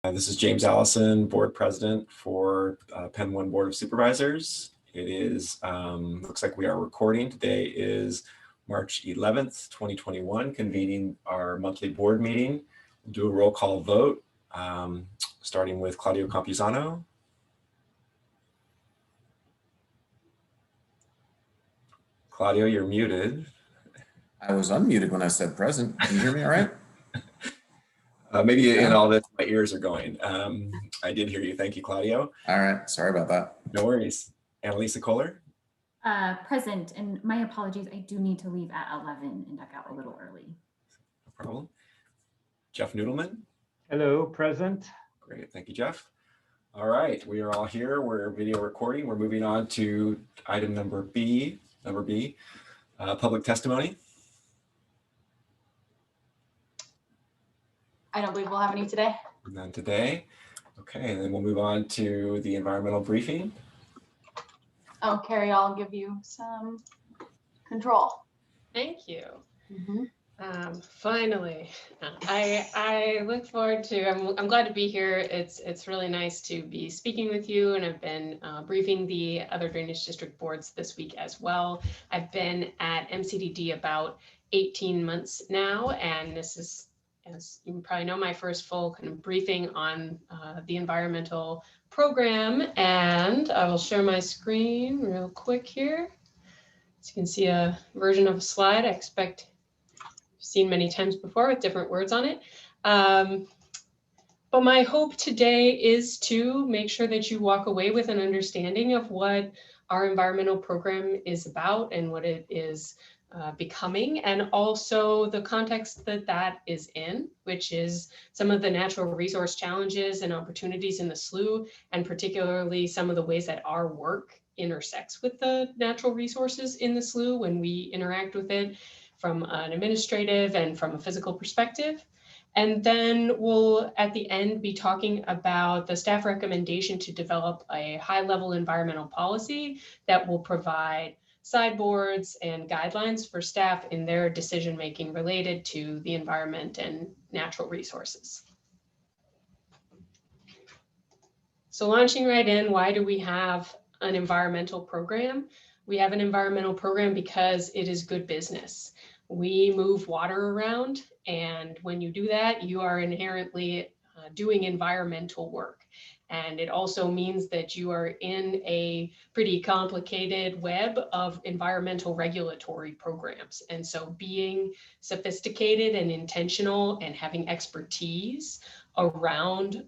This is James Allison, Board President for Penn One Board of Supervisors. It is, looks like we are recording. Today is March 11th, 2021, convening our monthly board meeting. We'll do a roll call vote, starting with Claudio Campuzano. Claudio, you're muted. I was unmuted when I said present. Can you hear me all right? Maybe in all this, my ears are going. I did hear you. Thank you, Claudio. All right. Sorry about that. No worries. Annalisa Kohler? Present, and my apologies. I do need to leave at 11 and duck out a little early. No problem. Jeff Noodleman? Hello, present. Great. Thank you, Jeff. All right. We are all here. We're video recording. We're moving on to item number B, public testimony. I don't believe we'll have any today. None today. Okay, and then we'll move on to the environmental briefing. Oh, Carrie, I'll give you some control. Thank you. Finally, I look forward to. I'm glad to be here. It's really nice to be speaking with you, and I've been briefing the other drainage district boards this week as well. I've been at MCDD about 18 months now, and this is, as you probably know, my first full kind of briefing on the environmental program. And I will share my screen real quick here. So you can see a version of a slide I expect you've seen many times before with different words on it. But my hope today is to make sure that you walk away with an understanding of what our environmental program is about and what it is becoming, and also the context that that is in, which is some of the natural resource challenges and opportunities in the slough, and particularly some of the ways that our work intersects with the natural resources in the slough when we interact with it from an administrative and from a physical perspective. And then we'll, at the end, be talking about the staff recommendation to develop a high-level environmental policy that will provide sideboards and guidelines for staff in their decision-making related to the environment and natural resources. So launching right in, why do we have an environmental program? We have an environmental program because it is good business. We move water around, and when you do that, you are inherently doing environmental work. And it also means that you are in a pretty complicated web of environmental regulatory programs. And so being sophisticated and intentional and having expertise around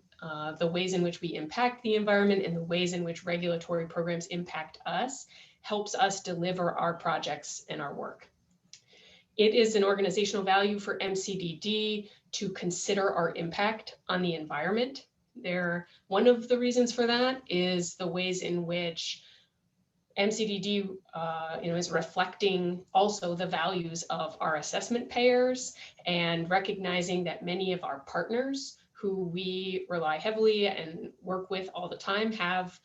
the ways in which we impact the environment and the ways in which regulatory programs impact us helps us deliver our projects and our work. It is an organizational value for MCDD to consider our impact on the environment. One of the reasons for that is the ways in which MCDD is reflecting also the values of our assessment payers, and recognizing that many of our partners who we rely heavily and work with all the time have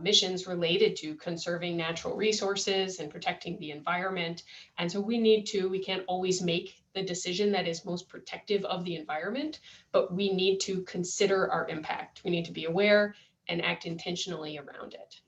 missions related to conserving natural resources and protecting the environment. And so we can't always make the decision that is most protective of the environment, but we need to consider our impact. We need to be aware and act intentionally around it.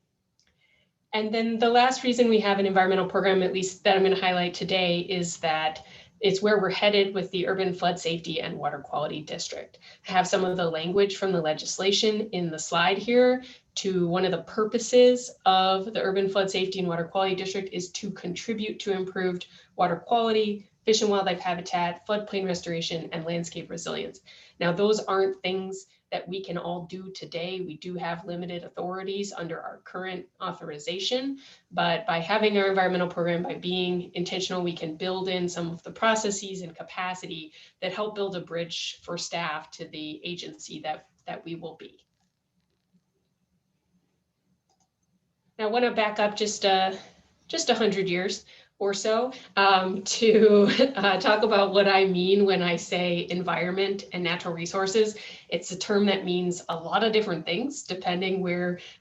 And then the last reason we have an environmental program, at least that I'm going to highlight today, is that it's where we're headed with the Urban Flood Safety and Water Quality District. I have some of the language from the legislation in the slide here. To one of the purposes of the Urban Flood Safety and Water Quality District is to contribute to improved water quality, fish and wildlife habitat, floodplain restoration, and landscape resilience. Now, those aren't things that we can all do today. We do have limited authorities under our current authorization, but by having our environmental program, by being intentional, we can build in some of the processes and capacity that help build a bridge for staff to the agency that we will be. Now, I want to back up just 100 years or so to talk about what I mean when I say environment and natural resources. It's a term that means a lot of different things depending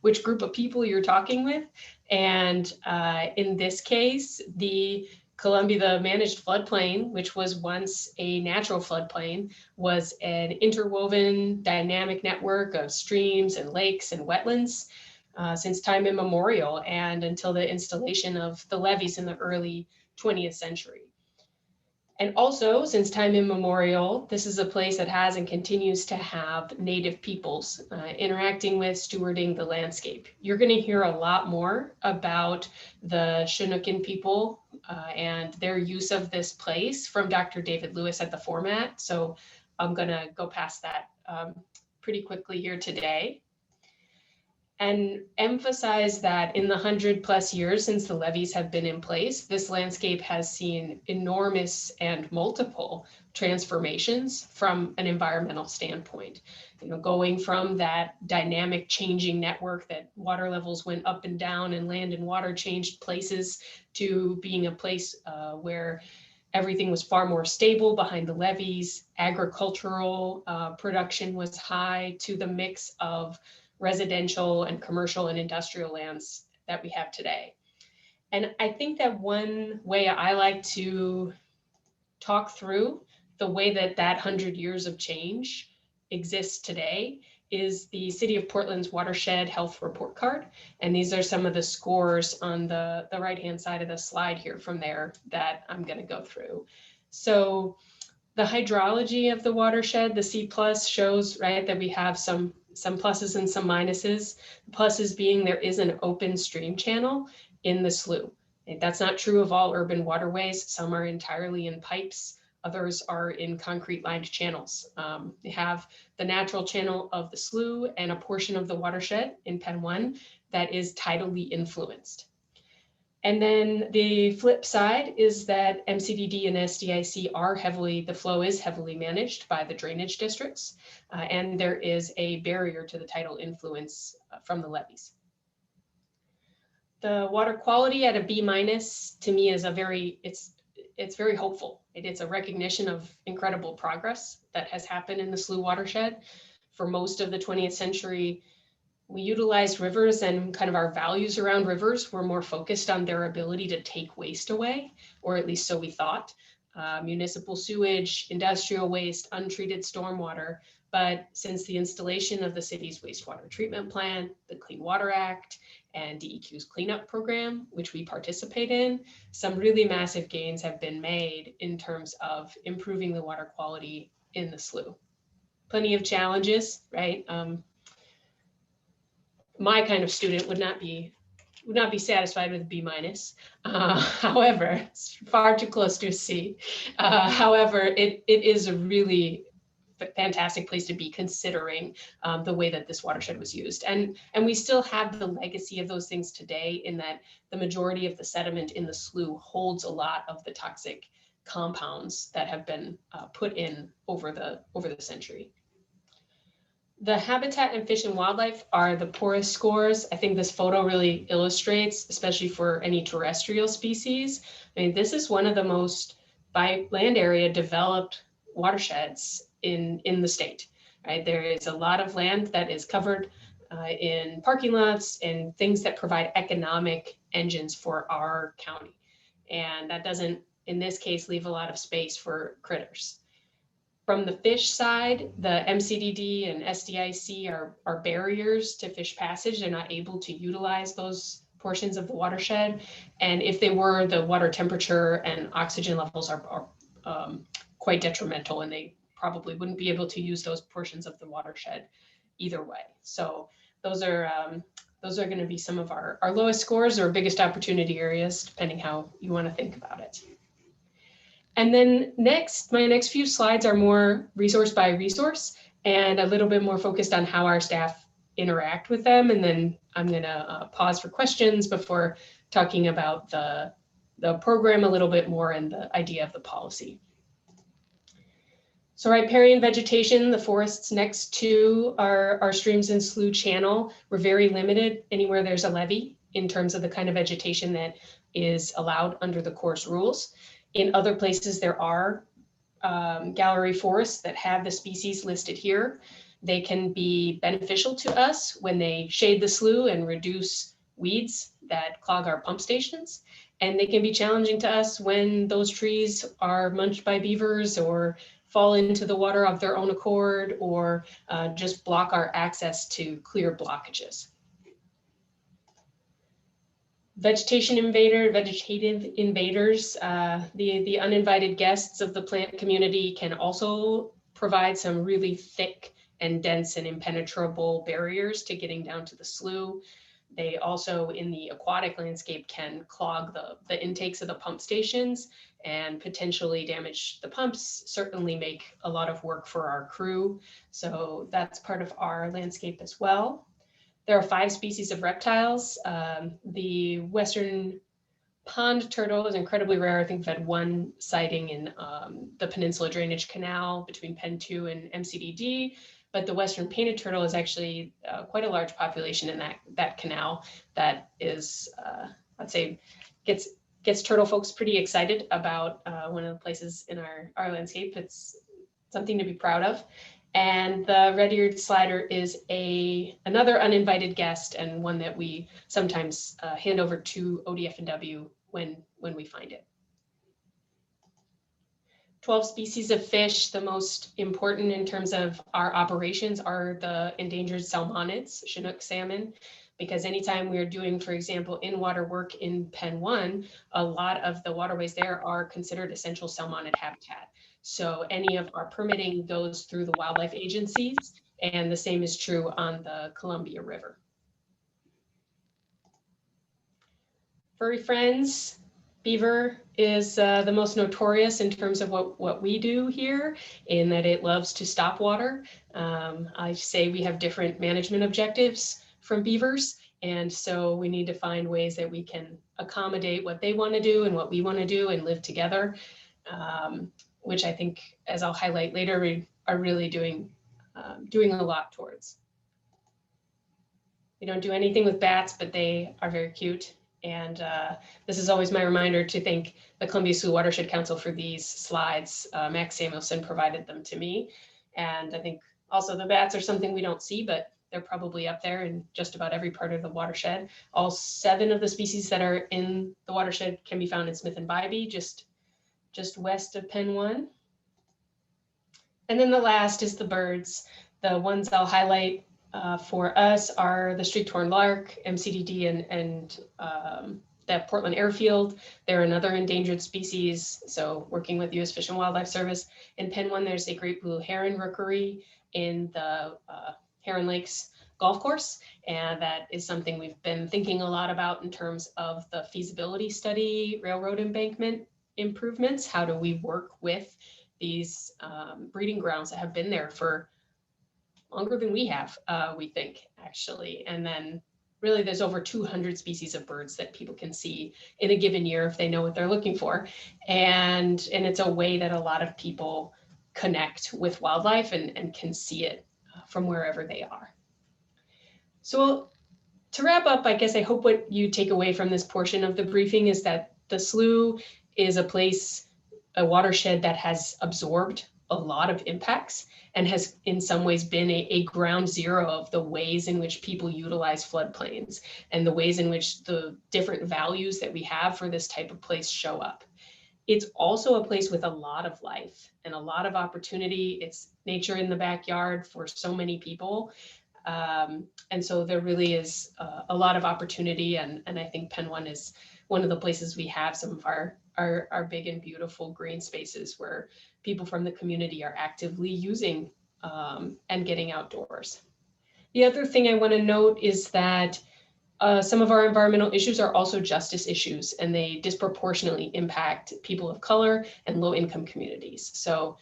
which group of people you're talking with. And in this case, the Columbia, the managed floodplain, which was once a natural floodplain, was an interwoven dynamic network of streams and lakes and wetlands since time immemorial and until the installation of the levees in the early 20th century. And also, since time immemorial, this is a place that has and continues to have native peoples interacting with, stewarding the landscape. You're going to hear a lot more about the Chinookan people and their use of this place from Dr. David Lewis at the format. So I'm going to go past that pretty quickly here today, and emphasize that in the 100+ years since the levees have been in place, this landscape has seen enormous and multiple transformations from an environmental standpoint. You know, going from that dynamic changing network that water levels went up and down and land and water changed places to being a place where everything was far more stable behind the levees, agricultural production was high, to the mix of residential and commercial and industrial lands that we have today. And I think that one way I like to talk through the way that that 100 years of change exists today is the City of Portland's Watershed Health Report Card. And these are some of the scores on the right-hand side of the slide here from there that I'm going to go through. So the hydrology of the watershed, the C+ shows, right, that we have some pluses and some minuses. The pluses being there is an open stream channel in the slough. That's not true of all urban waterways. Some are entirely in pipes. Others are in concrete lined channels. We have the natural channel of the slough and a portion of the watershed in Penn 1 that is tidally influenced. And then the flip side is that MCDD and SDIC are the flow is heavily managed by the drainage districts, and there is a barrier to the tidal influence from the levees. The water quality at a B- to me is it's very hopeful. It's a recognition of incredible progress that has happened in the slough watershed. For most of the 20th century, we utilized rivers, and kind of our values around rivers were more focused on their ability to take waste away, or at least so we thought. Municipal sewage, industrial waste, untreated stormwater. But since the installation of the city's wastewater treatment plant, the Clean Water Act, and DEQ's cleanup program, which we participate in, some really massive gains have been made in terms of improving the water quality in the slough. Plenty of challenges, right? My kind of student would not be satisfied with a B-. However, it's far too close to a C. However, it is a really fantastic place to be, considering the way that this watershed was used. And we still have the legacy of those things today, in that the majority of the sediment in the slough holds a lot of the toxic compounds that have been put in over the century. The habitat and fish and wildlife are the poorest scores. I think this photo really illustrates, especially for any terrestrial species. I mean, this is one of the most, by land area, developed watersheds in the state, right? There is a lot of land that is covered in parking lots and things that provide economic engines for our county. And that doesn't, in this case, leave a lot of space for critters. From the fish side, the MCDD and SDIC are barriers to fish passage. They're not able to utilize those portions of the watershed. And if they were, the water temperature and oxygen levels are quite detrimental, and they probably wouldn't be able to use those portions of the watershed either way. So those are going to be some of our lowest scores or biggest opportunity areas, depending how you want to think about it. And then my next few slides are more resource by resource and a little bit more focused on how our staff interact with them. And then I'm going to pause for questions before talking about the program a little bit more and the idea of the policy. So riparian vegetation, the forests next to our streams and slough channel, we're very limited anywhere there's a levee in terms of the kind of vegetation that is allowed under the course rules. In other places, there are gallery forests that have the species listed here. They can be beneficial to us when they shade the slough and reduce weeds that clog our pump stations. And they can be challenging to us when those trees are munched by beavers or fall into the water of their own accord, or just block our access to clear blockages. Vegetative invaders, the uninvited guests of the plant community can also provide some really thick and dense and impenetrable barriers to getting down to the slough. They also, in the aquatic landscape, can clog the intakes of the pump stations and potentially damage the pumps, certainly make a lot of work for our crew. So that's part of our landscape as well. There are 5 species of reptiles. The western pond turtle is incredibly rare. I think we've had 1 sighting in the Peninsula Drainage Canal between Pen 2 and MCDD, but the western painted turtle is actually quite a large population in that canal that is, I'd say, gets turtle folks pretty excited about one of the places in our landscape. It's something to be proud of. And the red-eared slider is another uninvited guest, and one that we sometimes hand over to ODF&W when we find it. 12 species of fish. The most important in terms of our operations are the endangered salmonids, Chinook salmon, because anytime we are doing, for example, in-water work in Pen 1, a lot of the waterways there are considered essential salmonid habitat. So any of our permitting goes through the wildlife agencies, and the same is true on the Columbia River. Furry friends, beaver is the most notorious in terms of what we do here, in that it loves to stop water. I say we have different management objectives from beavers, and so we need to find ways that we can accommodate what they want to do and what we want to do and live together. Which I think, as I'll highlight later, we are really doing a lot towards. We don't do anything with bats, but they are very cute. And this is always my reminder to thank the Columbia Slough Watershed Council for these slides. Max Samuelson provided them to me. And I think also the bats are something we don't see, but they're probably up there in just about every part of the watershed. All 7 of the species that are in the watershed can be found in Smith and Bybee, just west of Pen 1. And then the last is the birds. The ones I'll highlight for us are the streaked horned lark, MCDD, and the Portland Airfield. They're another endangered species, so working with U.S. Fish and Wildlife Service. In Pen 1, there's a great blue heron rookery in the Heron Lakes golf course, and that is something we've been thinking a lot about in terms of the feasibility study, railroad embankment improvements. How do we work with these breeding grounds that have been there for longer than we have, we think, actually. And then really there's over 200 species of birds that people can see in a given year if they know what they're looking for. And it's a way that a lot of people connect with wildlife and can see it from wherever they are. So to wrap up, I guess I hope what you take away from this portion of the briefing is that the slough is a watershed that has absorbed a lot of impacts and has in some ways been a ground zero of the ways in which people utilize floodplains and the ways in which the different values that we have for this type of place show up. It's also a place with a lot of life and a lot of opportunity. It's nature in the backyard for so many people. And so there really is a lot of opportunity. And I think Pen 1 is one of the places we have some of our big and beautiful green spaces where people from the community are actively using and getting outdoors. The other thing I want to note is that some of our environmental issues are also justice issues, and they disproportionately impact people of color and low-income communities. So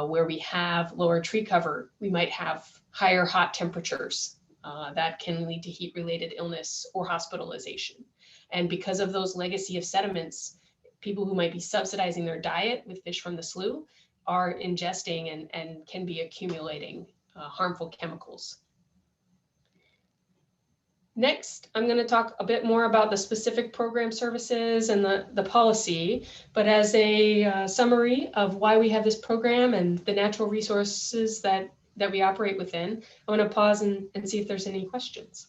where we have lower tree cover, we might have higher hot temperatures that can lead to heat-related illness or hospitalization. And because of those legacy of sediments, people who might be subsidizing their diet with fish from the slough are ingesting and can be accumulating harmful chemicals. Next, I'm going to talk a bit more about the specific program services and the policy, but as a summary of why we have this program and the natural resources that we operate within, I want to pause and see if there's any questions.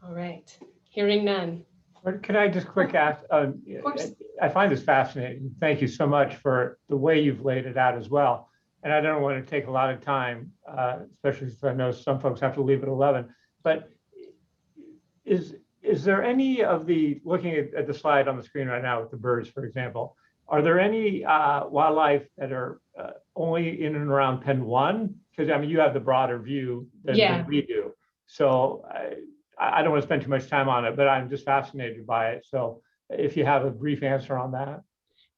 All right, hearing none. But can I just quick ask? course. I find this fascinating. Thank you so much for the way you've laid it out as well. And I don't want to take a lot of time, especially since I know some folks have to leave at 11. But is there any of the, looking at the slide on the screen right now with the birds, for example, are there any wildlife that are only in and around Pen 1? Because I mean, you have the broader view than we do. So I don't want to spend too much time on it, but I'm just fascinated by it. So if you have a brief answer on that.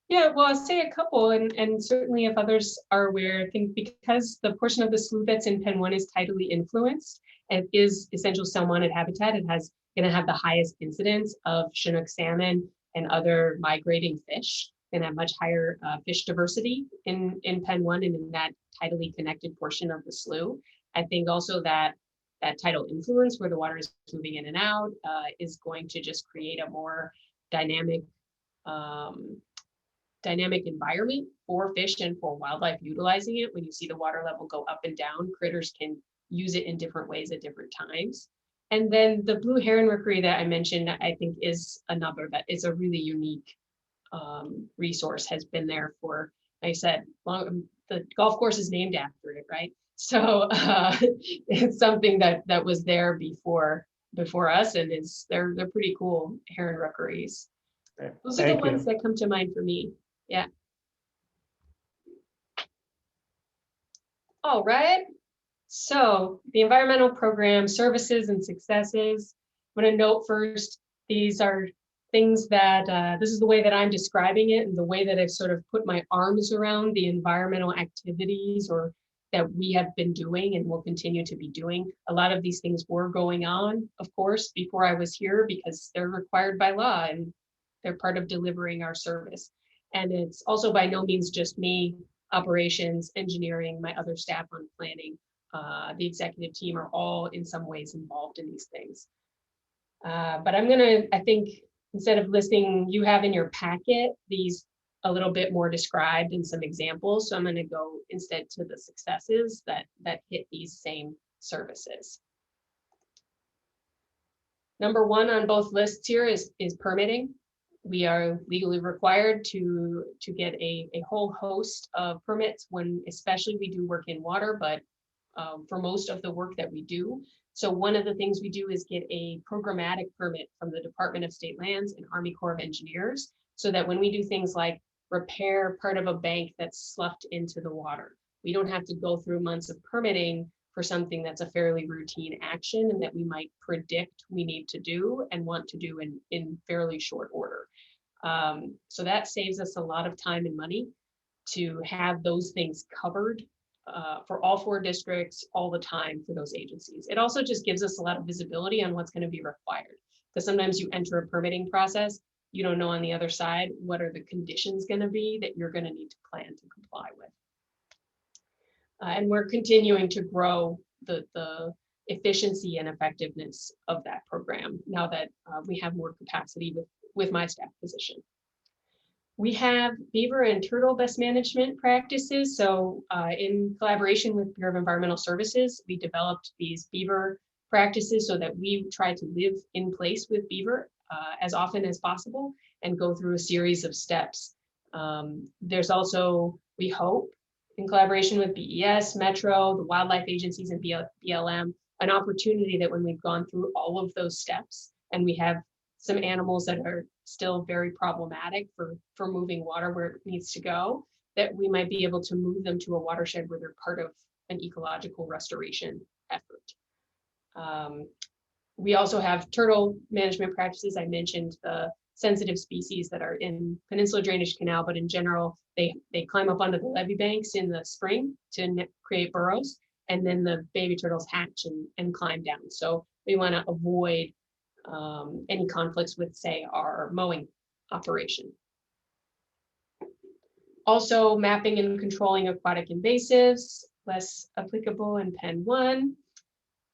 Yeah, well, I'll say a couple, and certainly if others are aware, I think because the portion of the slough that's in Pen 1 is tidally influenced and is essential salmonid habitat, it has going to have the highest incidence of Chinook salmon and other migrating fish, and have much higher fish diversity in Pen 1 and in that tidally connected portion of the slough. I think also that tidal influence where the water is moving in and out is going to just create a more dynamic environment for fish and for wildlife utilizing it. When you see the water level go up and down, critters can use it in different ways at different times. And then the blue heron rookery that I mentioned, I think is another that is a really unique resource, has been there for, like I said, the golf course is named after it, right? So it's something that was there before us, and they're pretty cool heron rookeries. Those are the ones that come to mind for me. Yeah. All right. So the environmental program services and successes. I'm going to note first, these are things that this is the way that I'm describing it, and the way that I've sort of put my arms around the environmental activities or that we have been doing and will continue to be doing. A lot of these things were going on, of course, before I was here because they're required by law and they're part of delivering our service. And it's also by no means just me, operations, engineering, my other staff on planning, the executive team are all in some ways involved in these things. But I'm gonna, I think, instead of listing, you have in your packet these a little bit more described in some examples. So I'm gonna go instead to the successes that hit these same services. Number one on both lists here is permitting. We are legally required to get a whole host of permits when, especially we do work in water, but for most of the work that we do. So one of the things we do is get a programmatic permit from the Department of State Lands and Army Corps of Engineers, so that when we do things like repair part of a bank that's sloughed into the water, we don't have to go through months of permitting for something that's a fairly routine action and that we might predict we need to do and want to do in fairly short order. So that saves us a lot of time and money to have those things covered for all 4 districts all the time for those agencies. It also just gives us a lot of visibility on what's going to be required, because sometimes you enter a permitting process, you don't know on the other side what are the conditions going to be that you're going to need to plan to comply with. And we're continuing to grow the efficiency and effectiveness of that program now that we have more capacity with my staff position. We have beaver and turtle best management practices. So in collaboration with Bureau of Environmental Services, we developed these beaver practices so that we try to live in place with beaver as often as possible and go through a series of steps. There's also, we hope, in collaboration with BES, Metro, the wildlife agencies, and BLM, an opportunity that when we've gone through all of those steps and we have some animals that are still very problematic for moving water where it needs to go, that we might be able to move them to a watershed where they're part of an ecological restoration effort. We also have turtle management practices. I mentioned the sensitive species that are in Peninsula Drainage Canal, but in general, they climb up onto the levee banks in the spring to create burrows, and then the baby turtles hatch and climb down. So we want to avoid any conflicts with, say, our mowing operation. Also, mapping and controlling aquatic invasives, less applicable in Pen 1.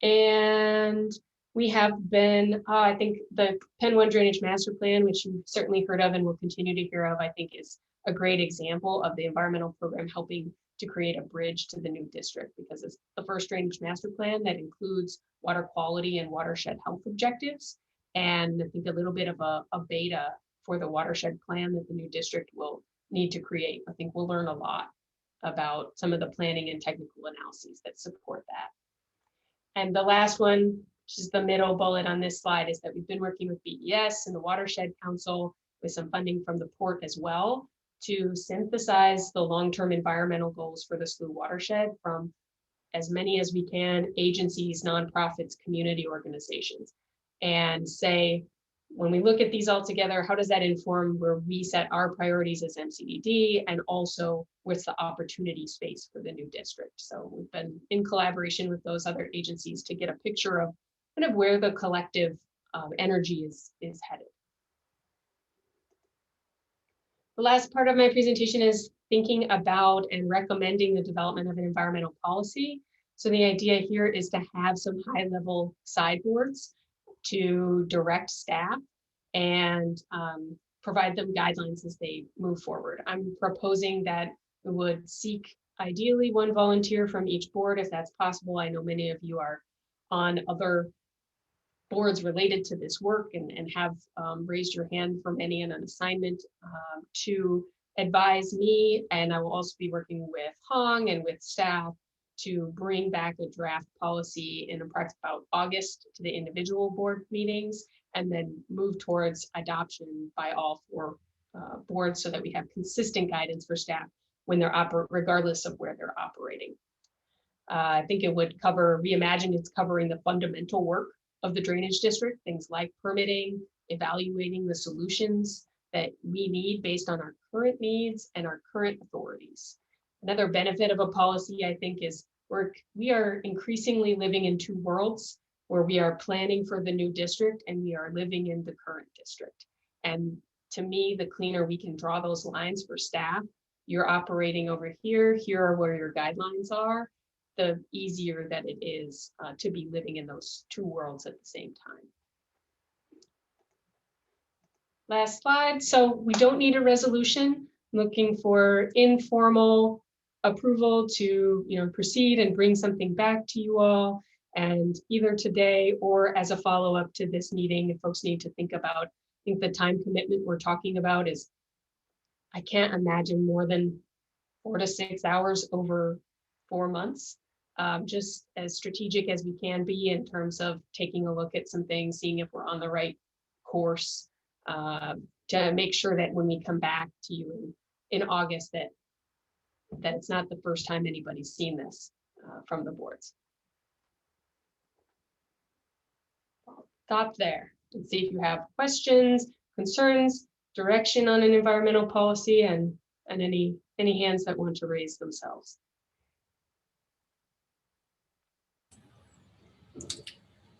And we have been, I think the Pen 1 Drainage Master Plan, which you've certainly heard of and will continue to hear of, I think is a great example of the environmental program helping to create a bridge to the new district, because it's the first drainage master plan that includes water quality and watershed health objectives. And I think a little bit of a beta for the watershed plan that the new district will need to create. I think we'll learn a lot about some of the planning and technical analyses that support that. And the last one, which is the middle bullet on this slide, is that we've been working with BES and the Watershed Council with some funding from the port as well to synthesize the long-term environmental goals for the SLU watershed from as many as we can, agencies, nonprofits, community organizations, and say, when we look at these all together, how does that inform where we set our priorities as MCDD, and also what's the opportunity space for the new district? So we've been in collaboration with those other agencies to get a picture of kind of where the collective energy is headed. The last part of my presentation is thinking about and recommending the development of an environmental policy. So the idea here is to have some high-level sideboards to direct staff and provide them guidelines as they move forward. I'm proposing that we would seek ideally one volunteer from each board if that's possible. I know many of you are on other boards related to this work and have raised your hand for many in an assignment to advise me. And I will also be working with Hong and with staff to bring back a draft policy in about August to the individual board meetings, and then move towards adoption by all 4 boards so that we have consistent guidance for staff when they're regardless of where they're operating. I think it would cover, reimagine it's covering the fundamental work of the drainage district, things like permitting, evaluating the solutions that we need based on our current needs and our current authorities. Another benefit of a policy, I think, is we are increasingly living in 2 worlds, where we are planning for the new district and we are living in the current district. And to me, the cleaner we can draw those lines for staff, you're operating over here, here are where your guidelines are, the easier that it is to be living in those 2 worlds at the same time. Last slide. So we don't need a resolution. I'm looking for informal approval to proceed and bring something back to you all. And either today or as a follow-up to this meeting, if folks need to think about, I think the time commitment we're talking about is, I can't imagine more than 4 to 6 hours over 4 months. Just as strategic as we can be in terms of taking a look at some things, seeing if we're on the right course, to make sure that when we come back to you in August, that it's not the first time anybody's seen this from the boards. I'll stop there and see if you have questions, concerns, direction on an environmental policy, and any hands that want to raise themselves.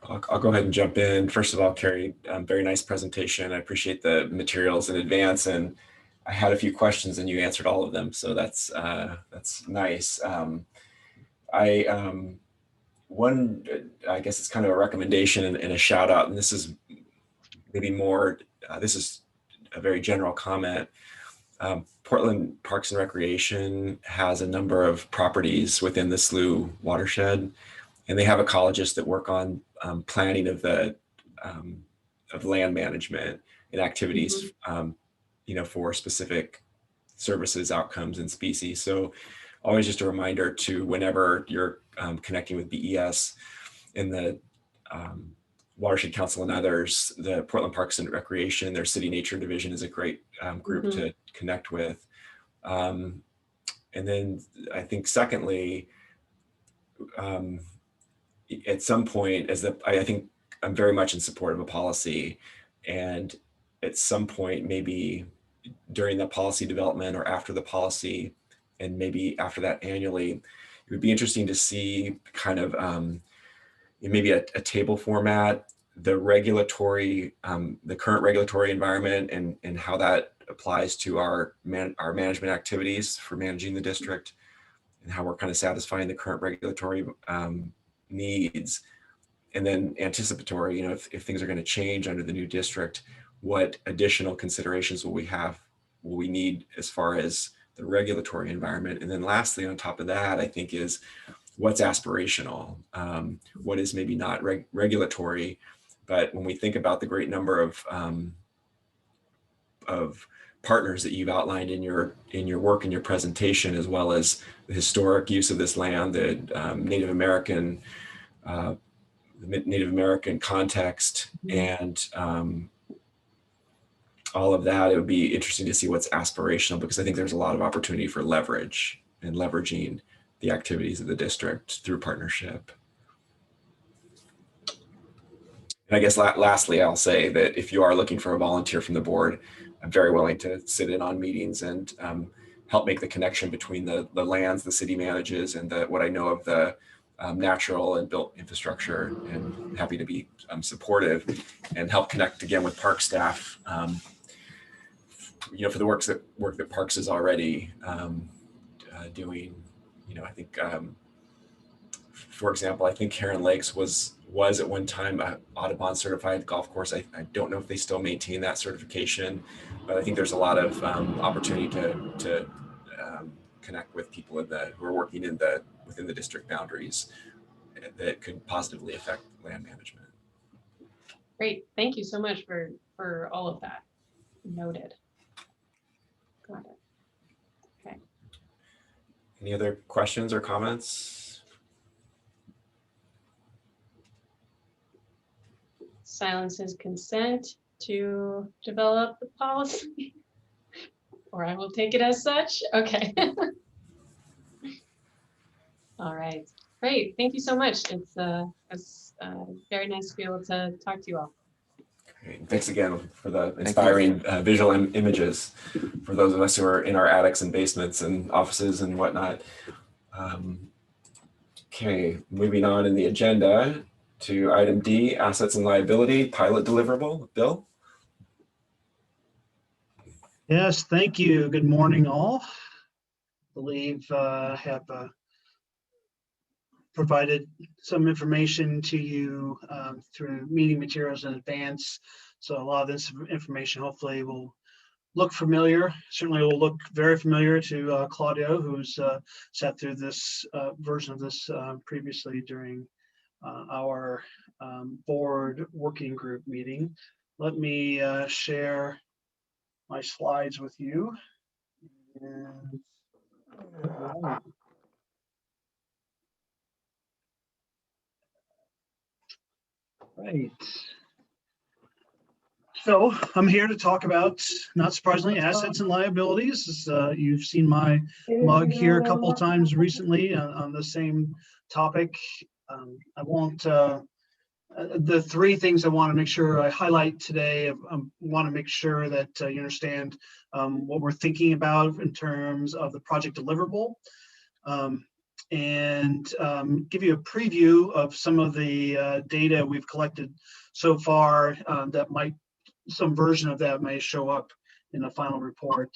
I'll go ahead and jump in. First of all, Carrie, very nice presentation. I appreciate the materials in advance, and I had a few questions and you answered all of them, so that's nice. I guess it's kind of a recommendation and a shout out, and this is maybe more, this is a very general comment. Portland Parks and Recreation has a number of properties within the SLU watershed, and they have ecologists that work on planning of the of land management and activities, for specific services, outcomes, and species. So always just a reminder to, whenever you're connecting with BES and the Watershed Council and others, the Portland Parks and Recreation, their City Nature Division is a great group to connect with. And then I think secondly, at some point, I think I'm very much in support of a policy, and at some point, maybe during the policy development or after the policy, and maybe after that annually, it would be interesting to see kind of maybe a table format, the regulatory, the current regulatory environment, and how that applies to our management activities for managing the district, and how we're kind of satisfying the current regulatory needs. And then anticipatory, if things are going to change under the new district, what additional considerations will we need as far as the regulatory environment. And then lastly, on top of that, I think is what's aspirational, what is maybe not regulatory, but when we think about the great number of partners that you've outlined in your work and your presentation, as well as the historic use of this land, the Native American context, and all of that, it would be interesting to see what's aspirational, because I think there's a lot of opportunity for leverage and leveraging the activities of the district through partnership. And I guess lastly, I'll say that if you are looking for a volunteer from the board, I'm very willing to sit in on meetings and help make the connection between the lands the city manages and what I know of the natural and built infrastructure, and happy to be supportive and help connect again with park staff, for the work that Parks is already doing. I think, for example, I think Heron Lakes was at one time a Audubon certified golf course. I don't know if they still maintain that certification, but I think there's a lot of opportunity to connect with people who are working within the district boundaries that could positively affect land management. Great, thank you so much for all of that. Noted. Got it. Okay. Any other questions or comments? Silence is consent to develop the policy, or I will take it as such. Okay. All right, great. Thank you so much. It's very nice to be able to talk to you all. Great. Thanks again for the inspiring visual images for those of us who are in our attics and basements and offices and whatnot. Okay, moving on in the agenda to item D, assets and liability, pilot deliverable. Bill? Yes, thank you. Good morning, all. I believe I have provided some information to you through meeting materials in advance. So a lot of this information hopefully will look familiar. Certainly will look very familiar to Claudio, who's sat through this version of this previously during our board working group meeting. Let me share my slides with you. And, right. So I'm here to talk about, not surprisingly, assets and liabilities. You've seen my mug here a couple of times recently on the same topic. I won't, the three things I want to make sure I highlight today, I want to make sure that you understand what we're thinking about in terms of the project deliverable, and give you a preview of some of the data we've collected so far that some version of that may show up in the final report.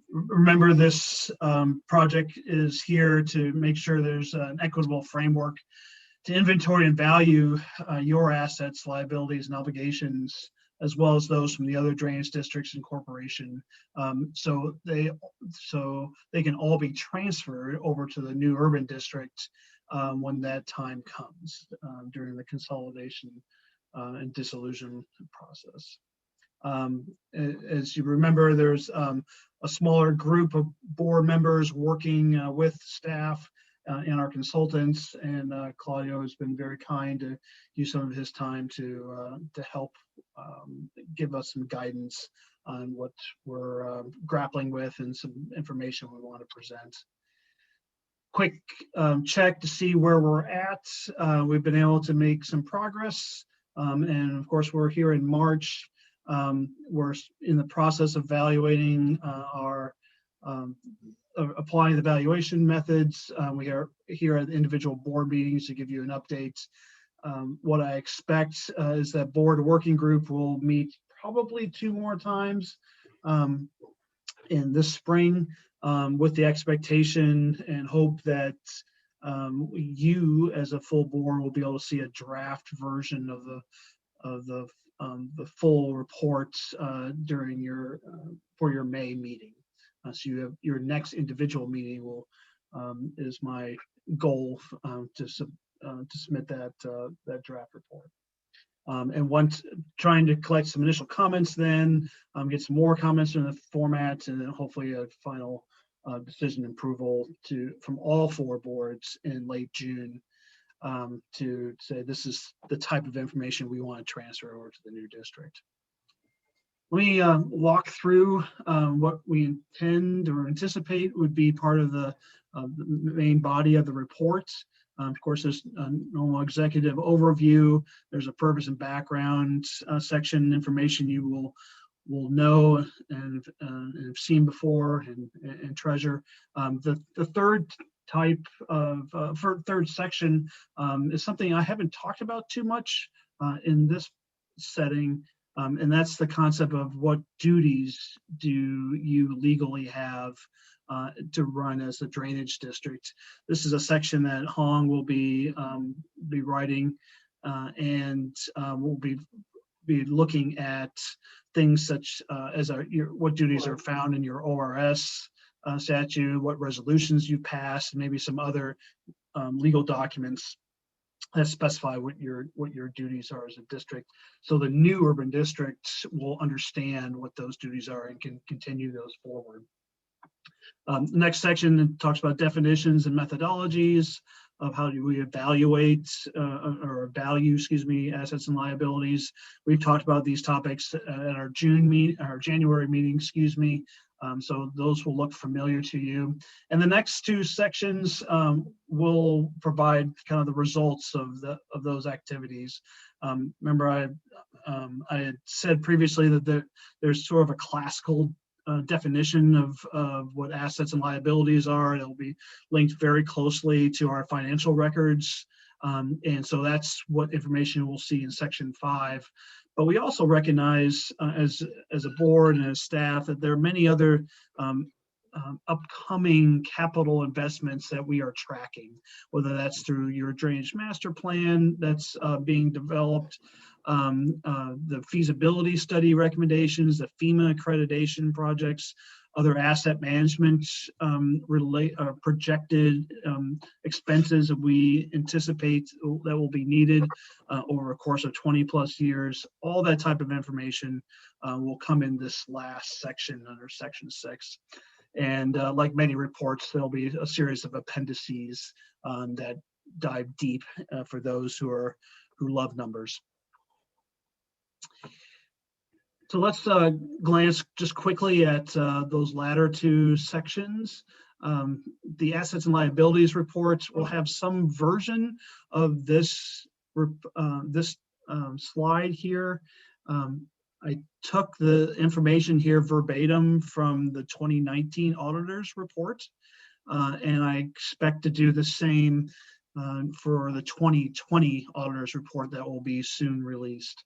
Remember, this project is here to make sure there's an equitable framework to inventory and value your assets, liabilities, and obligations, as well as those from the other drainage districts and corporation. So they can all be transferred over to the new urban district when that time comes during the consolidation and dissolution process. As you remember, there's a smaller group of board members working with staff and our consultants, and Claudio has been very kind to use some of his time to help give us some guidance on what we're grappling with and some information we want to present. Quick check to see where we're at. We've been able to make some progress, and of course we're here in March. We're in the process of evaluating our applying the valuation methods. We are here at individual board meetings to give you an update. What I expect is that board working group will meet probably 2 more times in this spring, with the expectation and hope that you as a full board will be able to see a draft version of the full report during for your May meeting. So you have your next individual meeting will is my goal to submit that draft report. And once trying to collect some initial comments, then get some more comments in the format, and then hopefully a final decision approval from all 4 boards in late June to say this is the type of information we want to transfer over to the new district. Let me walk through what we intend or anticipate would be part of the main body of the report. Of course, there's a normal executive overview. There's a purpose and background section, information you will know and have seen before and treasure. The third type of third section is something I haven't talked about too much in this setting. And that's the concept of what duties do you legally have to run as a drainage district. This is a section that Hong will be writing, and we'll be looking at things such as what duties are found in your ORS statute, what resolutions you passed, and maybe some other legal documents that specify what your duties are as a district. So the new urban districts will understand what those duties are and can continue those forward. The next section talks about definitions and methodologies of how do we evaluate or value, assets and liabilities. We've talked about these topics at our January meeting, so those will look familiar to you. And the next 2 sections will provide kind of the results of those activities. Remember, I had said previously that there's sort of a classical definition of what assets and liabilities are. It'll be linked very closely to our financial records. And so that's what information we'll see in section 5. But we also recognize as a board and as staff that there are many other upcoming capital investments that we are tracking, whether that's through your drainage master plan that's being developed, the feasibility study recommendations, the FEMA accreditation projects, other asset management projected expenses that we anticipate that will be needed over a course of 20+ years. All that type of information will come in this last section under section 6. And like many reports, there'll be a series of appendices that dive deep for those who love numbers. So let's glance just quickly at those latter 2 sections. The assets and liabilities reports will have some version of this slide here. I took the information here verbatim from the 2019 auditor's report, and I expect to do the same for the 2020 auditor's report that will be soon released.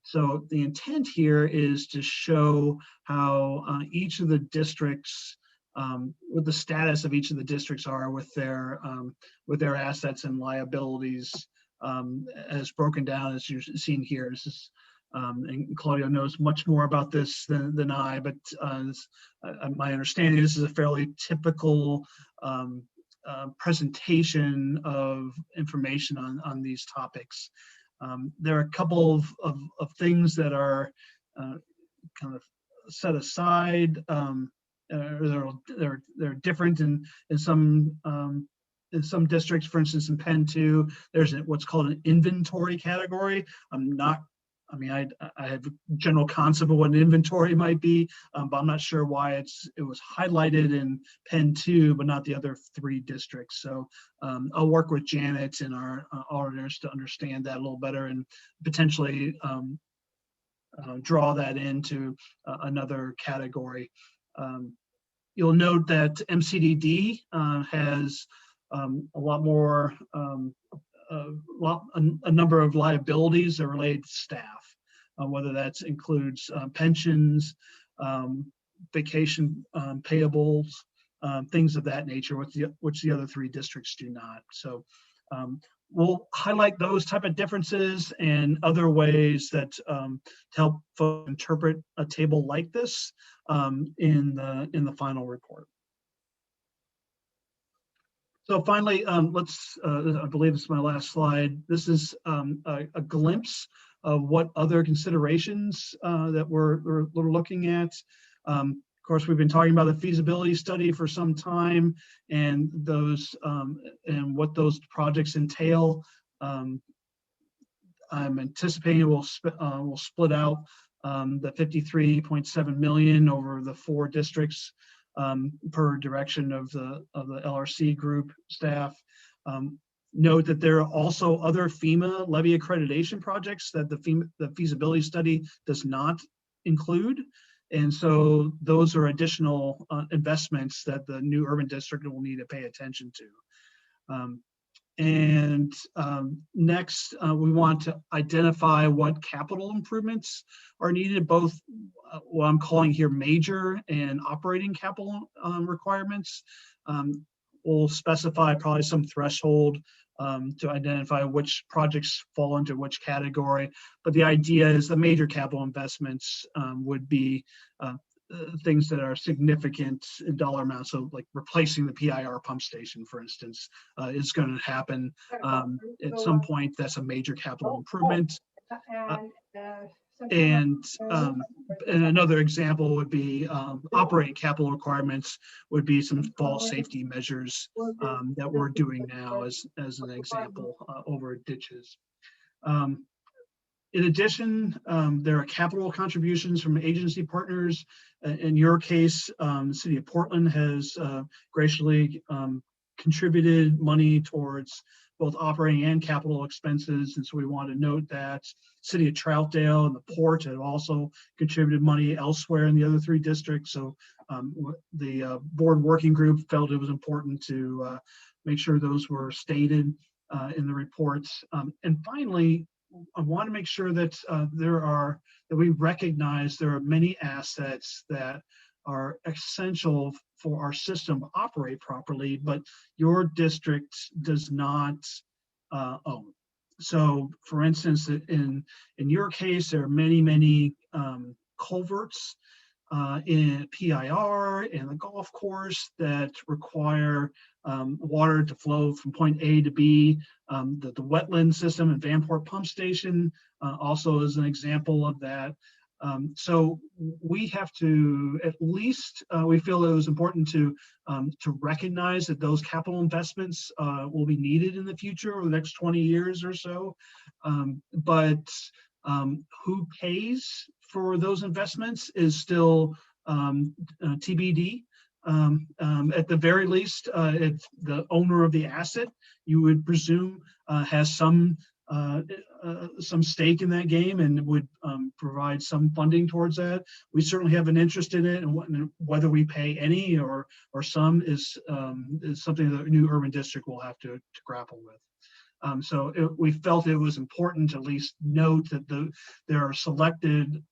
So the intent here is to show how each of the districts, what the status of each of the districts are with their assets and liabilities, as broken down as you've seen here. This is, and Claudio knows much more about this than I, but my understanding, this is a fairly typical presentation of information on these topics. There are a couple of things that are kind of set aside. They're different in some districts. For instance, in Penn 2, there's what's called an inventory category. I have a general concept of what an inventory might be, but I'm not sure why it was highlighted in Penn 2, but not the other 3 districts. So I'll work with Janet and our auditors to understand that a little better and potentially draw that into another category. You'll note that MCDD has a lot more, a number of liabilities that are related to staff, whether that includes pensions, vacation payables, things of that nature, which the other 3 districts do not. So we'll highlight those type of differences and other ways that to help folks interpret a table like this in the final report. So finally, let's, I believe this is my last slide. This is a glimpse of what other considerations that we're looking at. Of course, we've been talking about the feasibility study for some time and those and what those projects entail. I'm anticipating we'll split out the 53.7 million over the 4 districts per direction of the LRC group staff. Note that there are also other FEMA levy accreditation projects that the feasibility study does not include. And so those are additional investments that the new urban district will need to pay attention to. Next, we want to identify what capital improvements are needed, both what I'm calling here major and operating capital requirements. We'll specify probably some threshold to identify which projects fall into which category. But the idea is the major capital investments would be things that are significant in dollar amounts. So like replacing the PIR pump station, for instance, is going to happen at some point. That's a major capital improvement. And another example would be operating capital requirements would be some fall safety measures that we're doing now as an example over ditches. In addition, there are capital contributions from agency partners. In your case, the City of Portland has graciously contributed money towards both operating and capital expenses. And so we want to note that City of Troutdale and the Port have also contributed money elsewhere in the other 3 districts. So the board working group felt it was important to make sure those were stated in the reports. And finally, I want to make sure that that we recognize there are many assets that are essential for our system to operate properly, but your district does not own. So, for instance, in your case, there are many culverts in PIR and the golf course that require water to flow from point A to B. The wetland system and Vanport pump station also is an example of that. So we have to at least, we feel it was important to recognize that those capital investments will be needed in the future over the next 20 years or so. But who pays for those investments is still TBD. At the very least, if the owner of the asset, you would presume, has some stake in that game and would provide some funding towards that. We certainly have an interest in it, and whether we pay any or some is something that the new urban district will have to grapple with. So we felt it was important to at least note that there are selected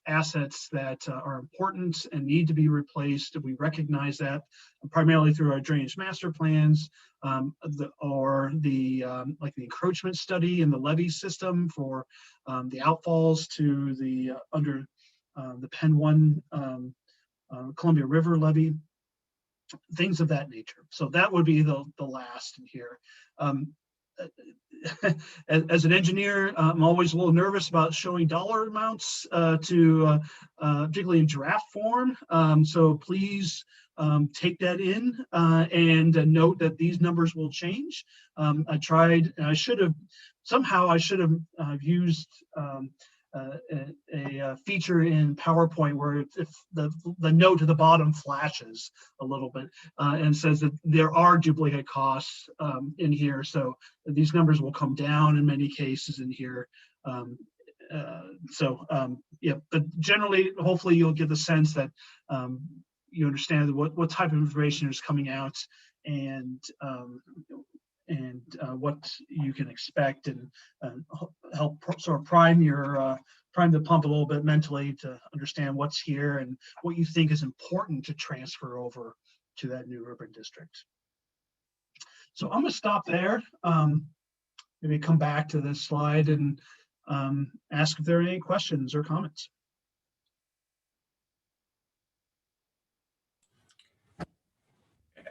assets that are important and need to be replaced. We recognize that primarily through our drainage master plans, like the encroachment study and the levee system for the outfalls to the under the Penn 1 Columbia River levee, things of that nature. So that would be the last in here. As an engineer, I'm always a little nervous about showing dollar amounts particularly in draft form. So please take that in and note that these numbers will change. I tried, and I should have used a feature in PowerPoint where if the note to the bottom flashes a little bit and says that there are duplicate costs in here. So these numbers will come down in many cases in here. Yeah, but generally, hopefully you'll get the sense that you understand what type of information is coming out and what you can expect, and help sort of prime the pump a little bit mentally to understand what's here and what you think is important to transfer over to that new urban district. So I'm going to stop there. maybe come back to this slide and ask if there are any questions or comments.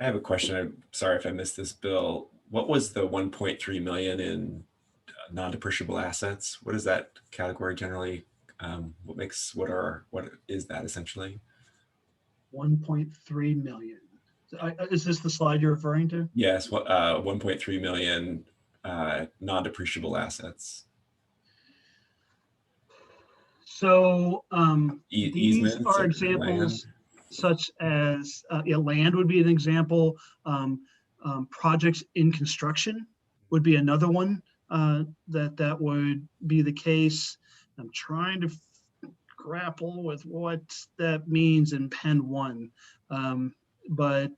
I have a question. I'm sorry if I missed this, Bill. What was the 1.3 million in non-depreciable assets? What is that category generally? What is that essentially? 1.3 million. Is this the slide you're referring to? Yes, 1.3 million non-depreciable assets. So these Easements are of examples land. such as land would be an example. Projects in construction would be another one that would be the case. I'm trying to grapple with what that means in Pen 1, but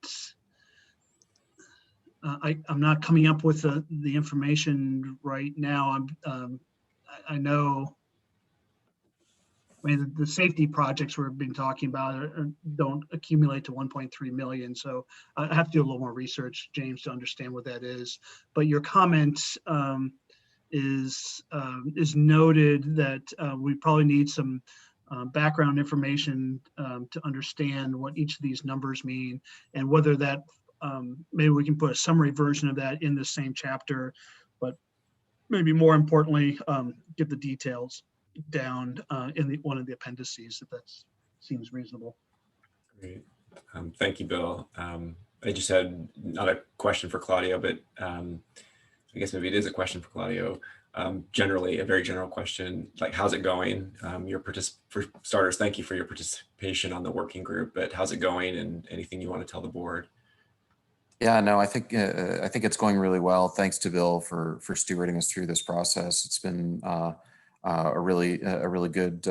I'm not coming up with the information right now. I know. I mean, the safety projects we've been talking about don't accumulate to 1.3 million. So I have to do a little more research, James, to understand what that is. But your comment is noted that we probably need some background information to understand what each of these numbers mean, and whether that maybe we can put a summary version of that in the same chapter, but maybe more importantly, get the details down in one of the appendices, if that seems reasonable. Great. Thank you, Bill. I just had not a question for Claudio, but I guess maybe it is a question for Claudio. Generally, a very general question, like how's it going? For starters, thank you for your participation on the working group, but how's it going, and anything you want to tell the board? Yeah, no, I think it's going really well. Thanks to Bill for stewarding us through this process. It's been a really good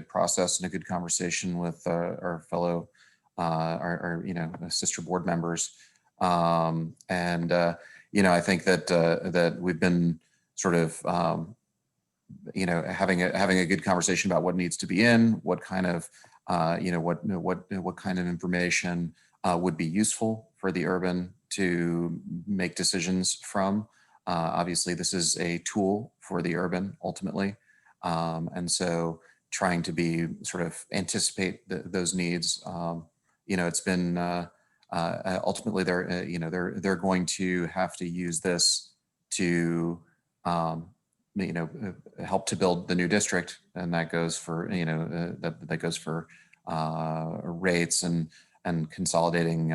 process and a good conversation with our fellow our sister board members, and I think that we've been sort of having a good conversation about what needs to be in, what kind of what kind of information would be useful for the urban to make decisions from. Obviously, this is a tool for the urban ultimately. And so trying to be sort of anticipate those needs, it's been ultimately they're going to have to use this to help to build the new district, and that goes for that goes for rates and consolidating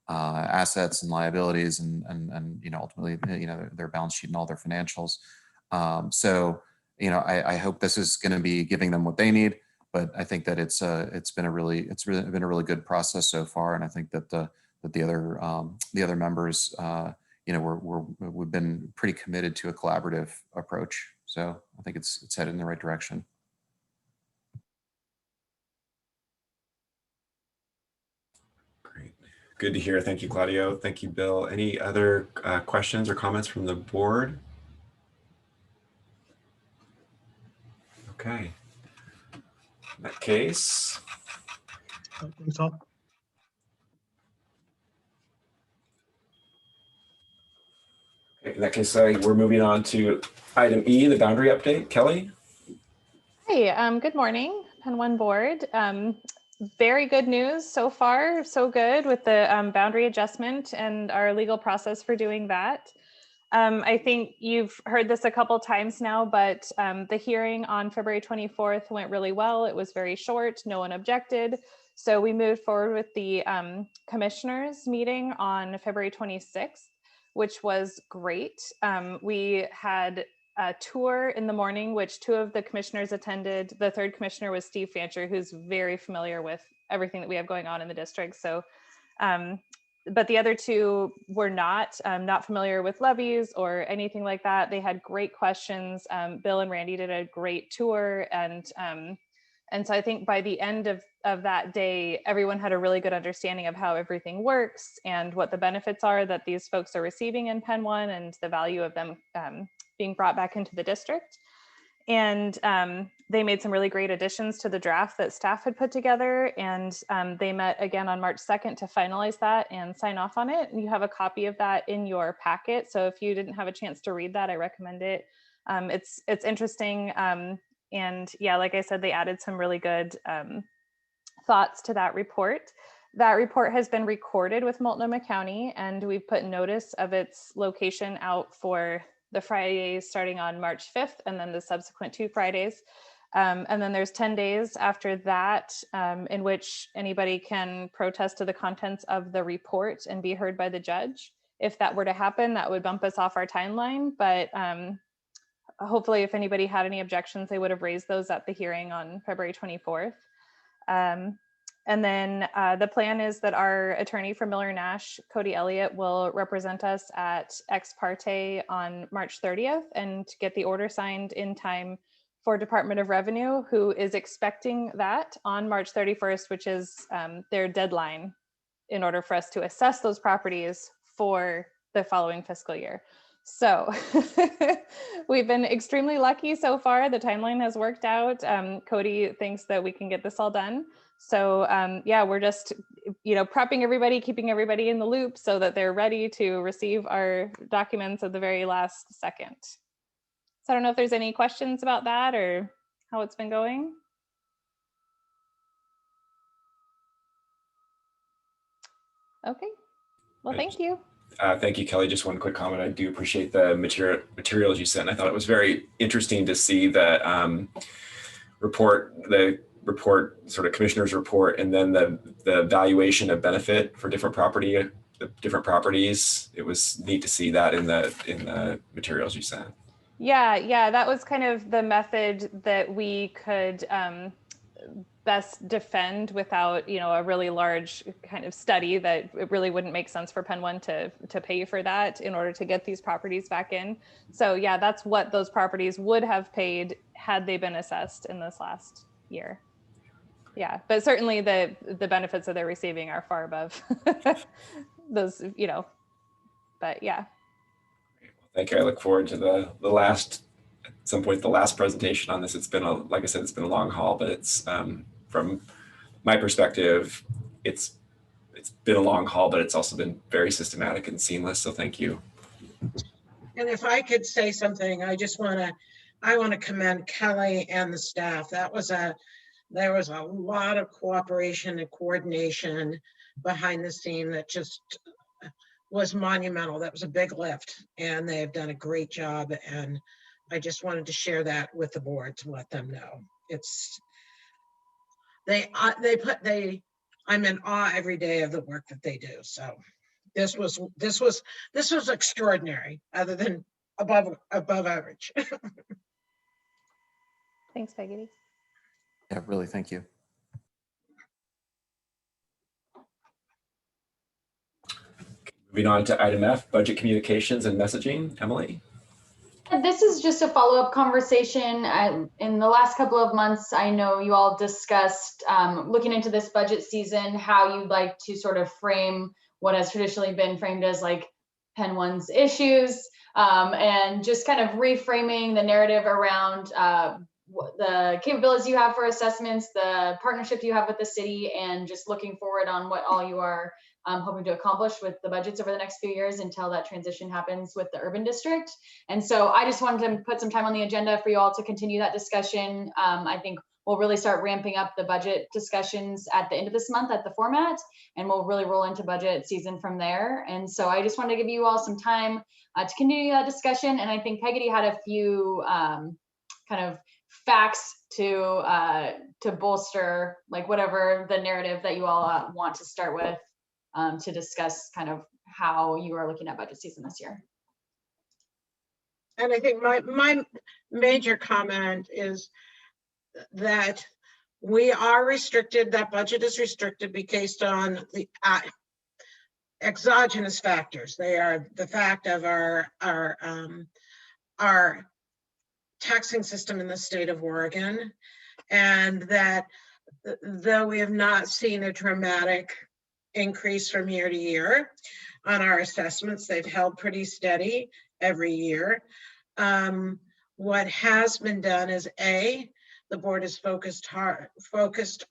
assets and liabilities and ultimately their balance sheet and all their financials. So I hope this is going to be giving them what they need, but I think that it's been a really good process so far, and I think that the other members we've been pretty committed to a collaborative approach. So I think it's headed in the right direction. Great. Good to hear. Thank you, Claudio. Thank you, Bill. Any other questions or comments from the board? Okay. In that case. Thanks all. In that case, we're moving on to item E, the boundary update. Kelly? Hey, good morning, Pen 1 board. Very good news so far, so good with the boundary adjustment and our legal process for doing that. I think you've heard this a couple times now, but the hearing on February 24th went really well. It was very short, no one objected. So we moved forward with the commissioners meeting on February 26th, which was great. We had a tour in the morning, which 2 of the commissioners attended. The 3rd commissioner was Steve Fancher, who's very familiar with everything that we have going on in the district. So, but the other 2 were not familiar with levies or anything like that. They had great questions. Bill and Randy did a great tour, and so I think by the end of that day, everyone had a really good understanding of how everything works and what the benefits are that these folks are receiving in Pen 1 and the value of them being brought back into the district. And they made some really great additions to the draft that staff had put together. And they met again on March 2nd to finalize that and sign off on it. And you have a copy of that in your packet. So if you didn't have a chance to read that, I recommend it. It's interesting. And yeah, like I said, they added some really good thoughts to that report. That report has been recorded with Multnomah County, and we've put notice of its location out for the Fridays starting on March 5th, and then the subsequent 2 Fridays. And then there's 10 days after that in which anybody can protest to the contents of the report and be heard by the judge. If that were to happen, that would bump us off our timeline, but hopefully if anybody had any objections, they would have raised those at the hearing on February 24th. And then the plan is that our attorney for Miller Nash, Cody Elliott, will represent us at ex parte on March 30th and get the order signed in time for Department of Revenue, who is expecting that on March 31st, which is their deadline in order for us to assess those properties for the following fiscal year. So we've been extremely lucky so far. The timeline has worked out. Cody thinks that we can get this all done. So yeah, we're just, prepping everybody, keeping everybody in the loop so that they're ready to receive our documents at the very last second. So I don't know if there's any questions about that or how it's been going. Okay, well, thank you. Thank you, Kelly. Just one quick comment. I do appreciate the materials you sent. I thought it was very interesting to see the report, sort of commissioner's report, and then the valuation of benefit for different properties. It was neat to see that in the materials you sent. Yeah, that was kind of the method that we could best defend without, a really large kind of study that it really wouldn't make sense for Penn One to pay for that in order to get these properties back in. So yeah, that's what those properties would have paid had they been assessed in this last year. Yeah, but certainly the benefits that they're receiving are far above those, but yeah. Thank you. I look forward to the last, at some point, the last presentation on this. It's been like I said, it's been a long haul, but it's from my perspective, it's been a long haul, but it's also been very systematic and seamless. So thank you. And if I could say something, I want to commend Kelly and the staff. There was a lot of cooperation and coordination behind the scene that just was monumental. That was a big lift, and they've done a great job. And I just wanted to share that with the board to let them know. I'm in awe every day of the work that they do. So this was extraordinary, other than above average. Thanks, Peggy. Yeah, really, thank you. Moving on to item F, budget communications and messaging. Emily. This is just a follow-up conversation. In the last couple of months, I know you all discussed looking into this budget season, how you'd like to sort of frame what has traditionally been framed as like Penn One's issues, and just kind of reframing the narrative around the capabilities you have for assessments, the partnership you have with the city, and just looking forward on what all you are hoping to accomplish with the budgets over the next few years until that transition happens with the urban district. And so I just wanted to put some time on the agenda for you all to continue that discussion. I think we'll really start ramping up the budget discussions at the end of this month at the format, and we'll really roll into budget season from there. And so I just wanted to give you all some time to continue that discussion. And I think Peggy had a few kind of facts to bolster, like whatever the narrative that you all want to start with, to discuss kind of how you are looking at budget season this year. And I think my major comment is that we are restricted, that budget is restricted based on the exogenous factors. They are the fact of our taxing system in the state of Oregon, and that though we have not seen a dramatic increase from year to year on our assessments, they've held pretty steady every year. what has been done is the board is focused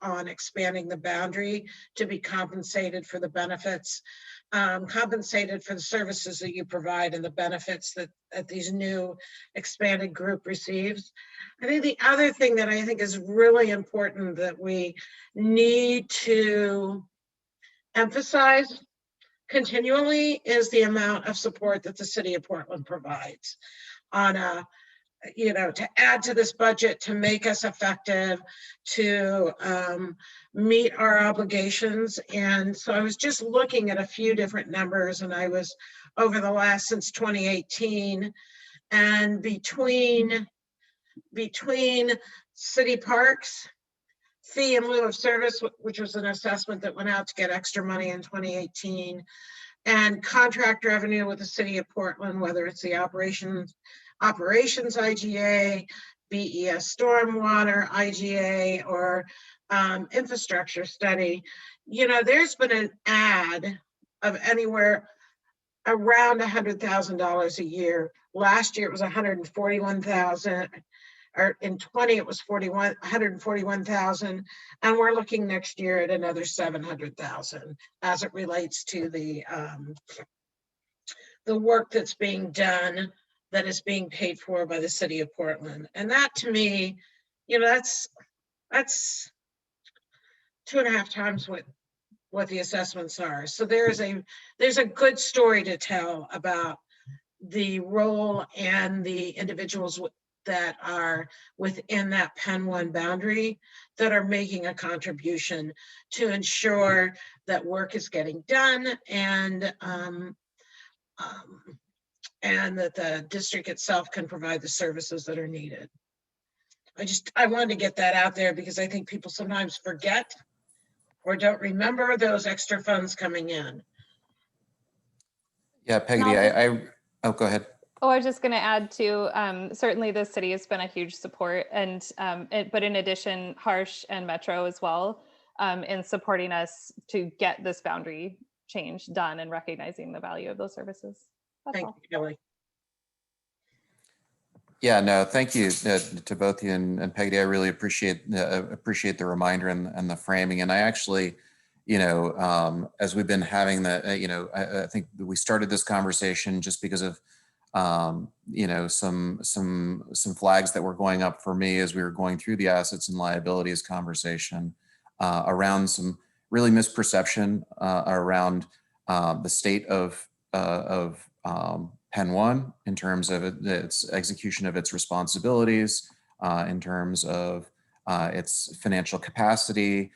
on expanding the boundary to be compensated for the benefits, compensated for the services that you provide and the benefits that these new expanded group receives. I think the other thing that I think is really important that we need to emphasize continually is the amount of support that the city of Portland provides on a, to add to this budget, to make us effective, to meet our obligations. And so I was just looking at a few different numbers, and I was over the last since 2018, and between city parks, fee in lieu of service, which was an assessment that went out to get extra money in 2018, and contract revenue with the city of Portland, whether it's the operations IGA, BES stormwater IGA, or infrastructure study, there's been an add of anywhere around $100,000 a year. Last year it was 141,000. Or in 20, it was 141,000, and we're looking next year at another 700,000 as it relates to the work that's being done, that is being paid for by the city of Portland. And that, to me, that's 2.5 times what the assessments are. So there's a good story to tell about the role and the individuals that are within that Penn 1 boundary that are making a contribution to ensure that work is getting done, and that the district itself can provide the services that are needed. I wanted to get that out there because I think people sometimes forget or don't remember those extra funds coming in. Yeah, Peggy, oh, go ahead. Oh, I was just going to add to, certainly the city has been a huge support, and but in addition, Harsh and Metro as well, in supporting us to get this boundary change done and recognizing the value of those services. Thank you, Kelly. Yeah, no, thank you to both you and Peggy. I really appreciate the reminder and the framing. And I actually, as we've been having I think we started this conversation just because of some flags that were going up for me as we were going through the assets and liabilities conversation around some really misperception around the state of Penn 1 in terms of its execution of its responsibilities, in terms of its financial capacity,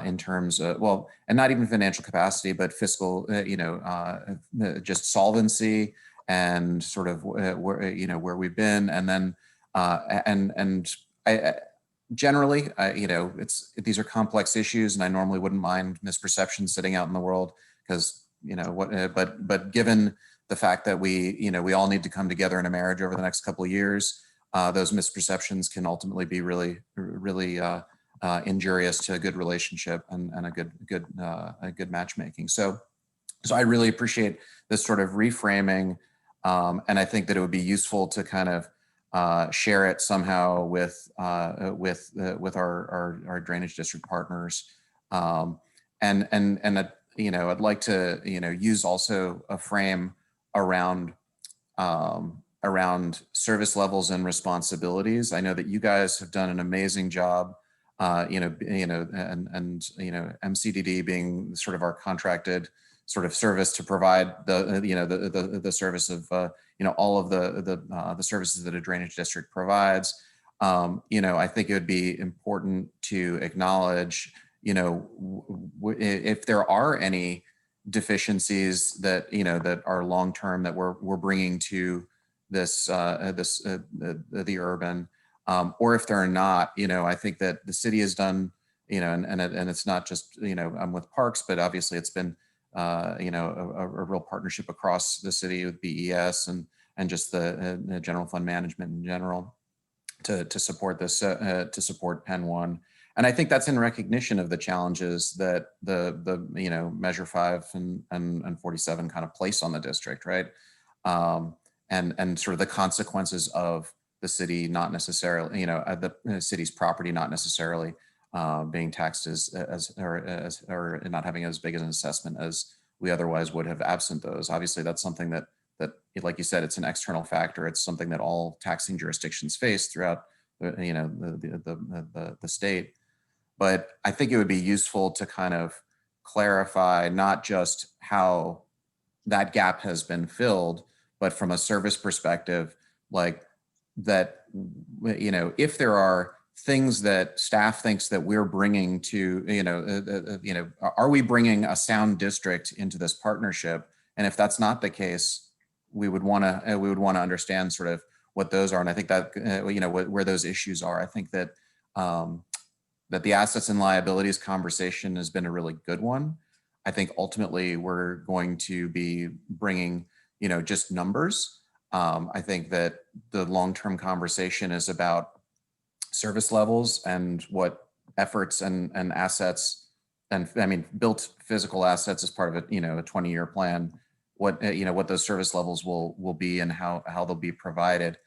in terms of, well, and not even financial capacity, but fiscal, just solvency, and sort of where we've been, and then I generally, these are complex issues, and I normally wouldn't mind misperceptions sitting out in the world because but given the fact that we all need to come together in a marriage over the next couple of years, those misperceptions can ultimately be really injurious to a good relationship and a good matchmaking. So I really appreciate this sort of reframing. And I think that it would be useful to kind of share it somehow with our drainage district partners. I'd like to use also a frame around service levels and responsibilities. I know that you guys have done an amazing job. MCDD being sort of our contracted sort of service to provide the service of all of the services that a drainage district provides. I think it would be important to acknowledge if there are any deficiencies that that are long term that we're bringing to the urban, or if there are not, I think that the city has done, and it's not just I'm with parks, but obviously it's been a real partnership across the city with BES and just the general fund management in general to support this, to support Penn 1. And I think that's in recognition of the challenges that the Measure 5 and 47 kind of place on the district, right? And sort of the consequences of the city not necessarily, you know, the city's property not necessarily being taxed or not having as big as an assessment as we otherwise would have absent those. Obviously, that's something that like you said, it's an external factor. It's something that all taxing jurisdictions face throughout the state. But I think it would be useful to kind of clarify not just how that gap has been filled, but from a service perspective, like that, you know, if there are things that staff thinks that we're bringing to, are we bringing a sound district into this partnership? And if that's not the case, we would want to understand sort of what those are. And I think that, where those issues are. I think that, that the assets and liabilities conversation has been a really good one. I think ultimately we're going to be bringing, just numbers. I think that the long-term conversation is about service levels and what efforts and assets, and I mean, built physical assets as part of a 20-year plan, what those service levels will be and how they'll be provided.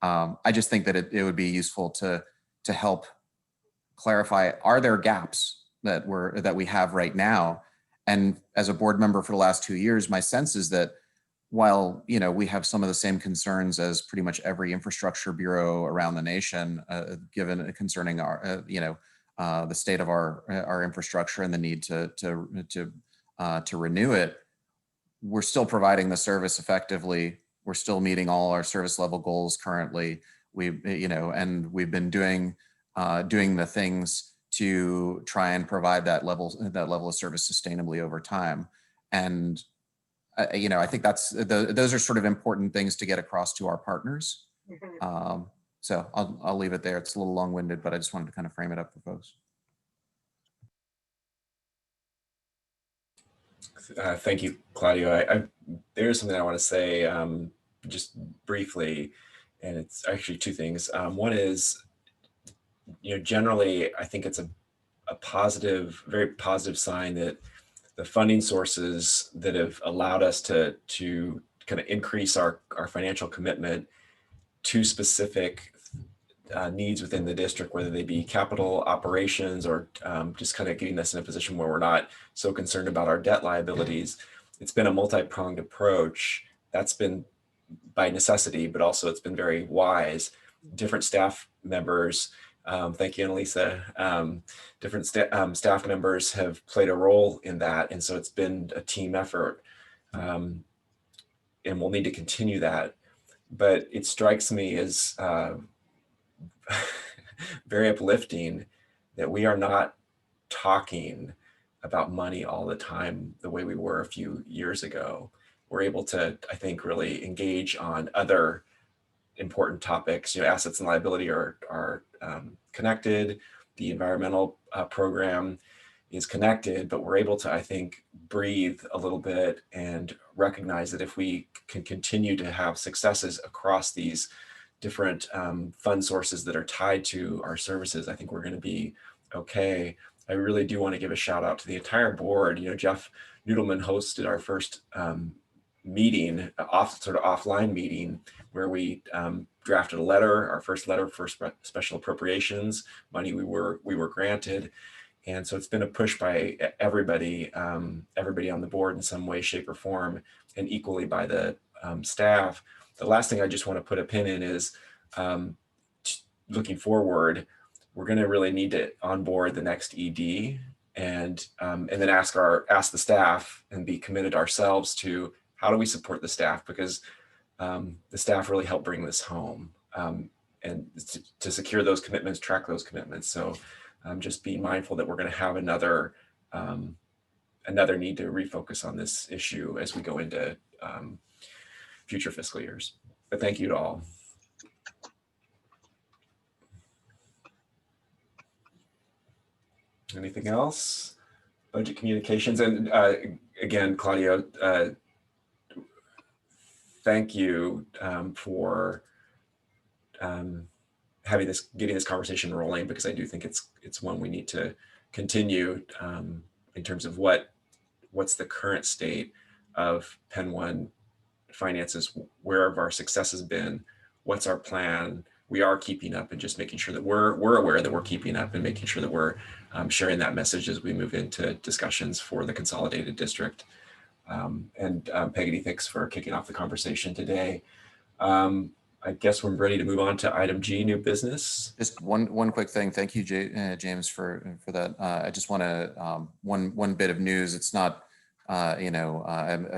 I just think that it would be useful to help clarify, are there gaps that we have right now? And as a board member for the last 2 years, my sense is that while we have some of the same concerns as pretty much every infrastructure bureau around the nation, given concerning our the state of our infrastructure and the need to renew it, we're still providing the service effectively. We're still meeting all our service level goals currently. And we've been doing the things to try and provide that level of service sustainably over time. And I think those are sort of important things to get across to our partners. So I'll leave it there. It's a little long-winded, but I just wanted to kind of frame it up for folks. Thank you, Claudio. There's something I want to say just briefly, and it's actually two things. One is, generally, I think it's a very positive sign that the funding sources that have allowed us to kind of increase our financial commitment to specific needs within the district, whether they be capital operations or just kind of getting us in a position where we're not so concerned about our debt liabilities. It's been a multi-pronged approach. That's been by necessity, but also it's been very wise. Different staff members, thank you, Annalisa. Different staff members have played a role in that. And so it's been a team effort. And we'll need to continue that. But it strikes me as very uplifting that we are not talking about money all the time the way we were a few years ago. We're able to, I think, really engage on other important topics. Assets and liability are connected. The environmental program is connected, but we're able to, I think, breathe a little bit and recognize that if we can continue to have successes across these different fund sources that are tied to our services, I think we're going to be okay. I really do want to give a shout out to the entire board. Jeff Noodleman hosted our first meeting, offline meeting, where we drafted a letter, our first letter for special appropriations money we were granted. And so it's been a push by everybody on the board in some way, shape, or form, and equally by the staff. The last thing I just want to put a pin in is looking forward, we're going to really need to onboard the next ED and then ask the staff and be committed ourselves to how do we support the staff, because the staff really helped bring this home and to secure those commitments, track those commitments. So just be mindful that we're going to have another need to refocus on this issue as we go into future fiscal years. But thank you to all. Anything else? Budget communications. And again, Claudio, thank you for getting this conversation rolling, because I do think it's one we need to continue in terms of what's the current state of Penn One finances, where have our successes been, what's our plan, we are keeping up and just making sure that we're aware that we're keeping up and making sure that we're sharing that message as we move into discussions for the consolidated district. Peggy, thanks for kicking off the conversation today. I guess we're ready to move on to item G, new business. Just one quick thing. Thank you, James, for that. I just want to one bit of news. It's not, I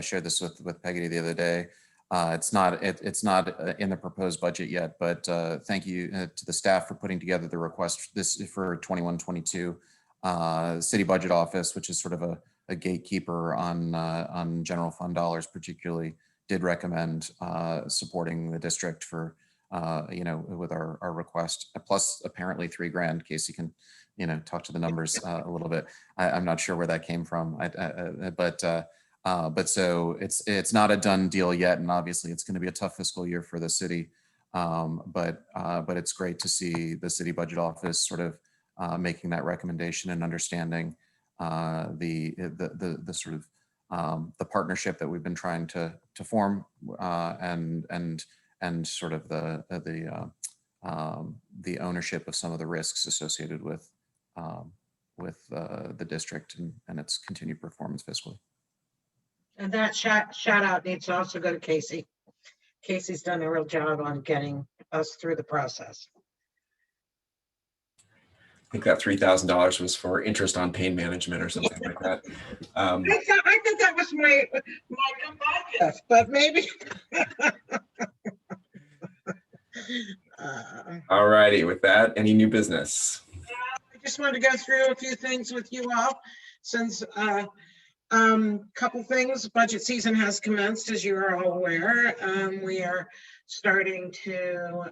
shared this with Peggy the other day. It's not in the proposed budget yet, but thank you to the staff for putting together the request this for 21-22 city budget office, which is sort of a gatekeeper on general fund dollars, particularly, did recommend supporting the district for with our request, plus apparently $3,000. Casey can talk to the numbers a little bit. I'm not sure where that came from, but so it's not a done deal yet, and obviously it's going to be a tough fiscal year for the city. But it's great to see the city budget office sort of making that recommendation and understanding the sort of the partnership that we've been trying to form, and sort of the ownership of some of the risks associated with the district and its continued performance fiscally. And that shout out needs to also go to Casey. Casey's done a real job on getting us through the process. I think that $3,000 was for interest on pain management or something like that. I think that was my goodbye gift, but maybe. All righty, with that, any new business? I just wanted to go through a few things with you all, since couple things. Budget season has commenced, as you are all aware. We are starting to,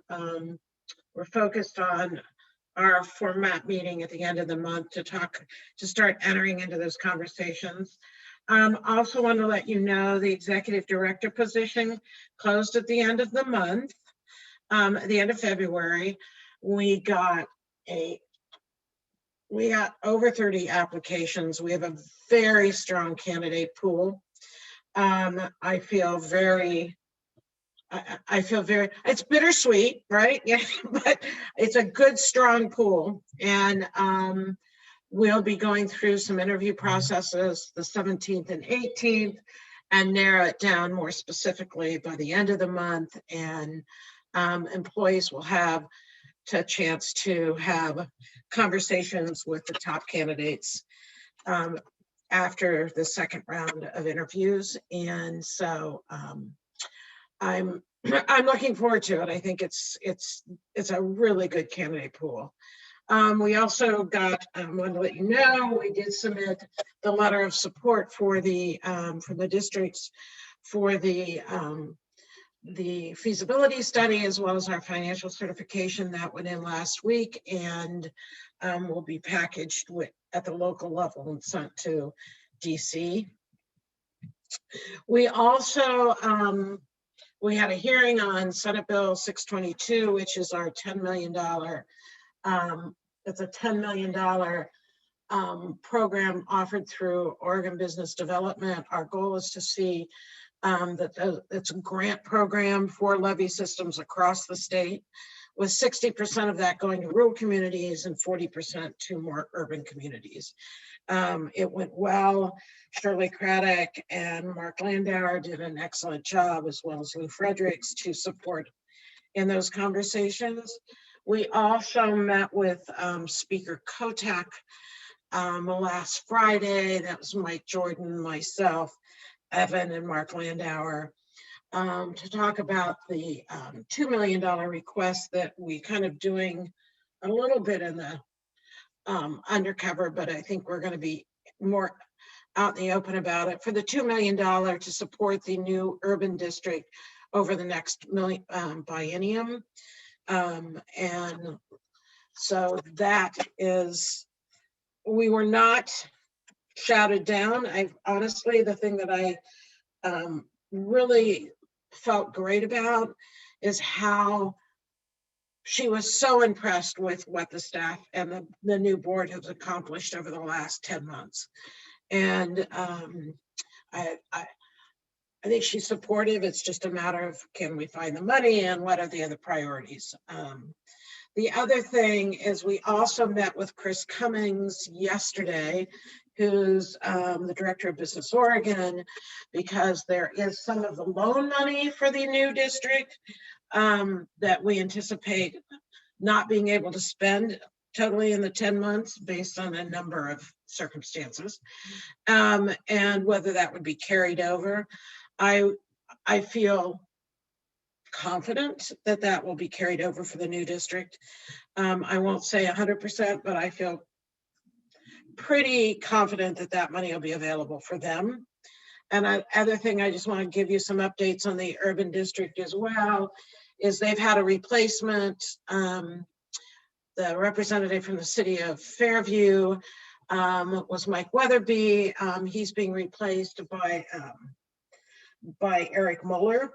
we're focused on our format meeting at the end of the month to start entering into those conversations. Also want to let you know the executive director position closed at the end of the month. At the end of February, we got over 30 applications. We have a very strong candidate pool. I feel very, it's bittersweet, right? Yeah, but it's a good, strong pool. And we'll be going through some interview processes the 17th and 18th and narrow it down more specifically by the end of the month. And employees will have a chance to have conversations with the top candidates after the second round of interviews. And so I'm looking forward to it. I think it's a really good candidate pool. We also got, I want to let you know, we did submit the letter of support for the from the districts for the feasibility study, as well as our financial certification that went in last week, and will be packaged at the local level and sent to DC. We also we had a hearing on Senate Bill 622, which is our $10 million. It's a $10 million program offered through Oregon Business Development. Our goal is to see that it's a grant program for levee systems across the state, with 60% of that going to rural communities and 40% to more urban communities. It went well. Shirley Craddock and Mark Landauer did an excellent job, as well as Lou Fredericks, to support in those conversations. We also met with Speaker Kotak last Friday. That was Mike Jordan, myself, Evan, and Mark Landauer, to talk about the $2 million request that we kind of doing a little bit in the undercover, but I think we're going to be more out in the open about it, for the $2 million to support the new urban district over the next biennium. And so that is, we were not shouted down. Honestly, the thing that I really felt great about is how she was so impressed with what the staff and the new board has accomplished over the last 10 months. And I think she's supportive. It's just a matter of, can we find the money and what are the other priorities? The other thing is we also met with Chris Cummings yesterday, who's the director of Business Oregon, because there is some of the loan money for the new district that we anticipate not being able to spend totally in the 10 months based on a number of circumstances, and whether that would be carried over. I feel confident that that will be carried over for the new district. I won't say 100%, but I feel pretty confident that that money will be available for them. And other thing, I just want to give you some updates on the urban district as well, is they've had a replacement. The representative from the city of Fairview was Mike Weatherby. He's being replaced by Eric Mueller.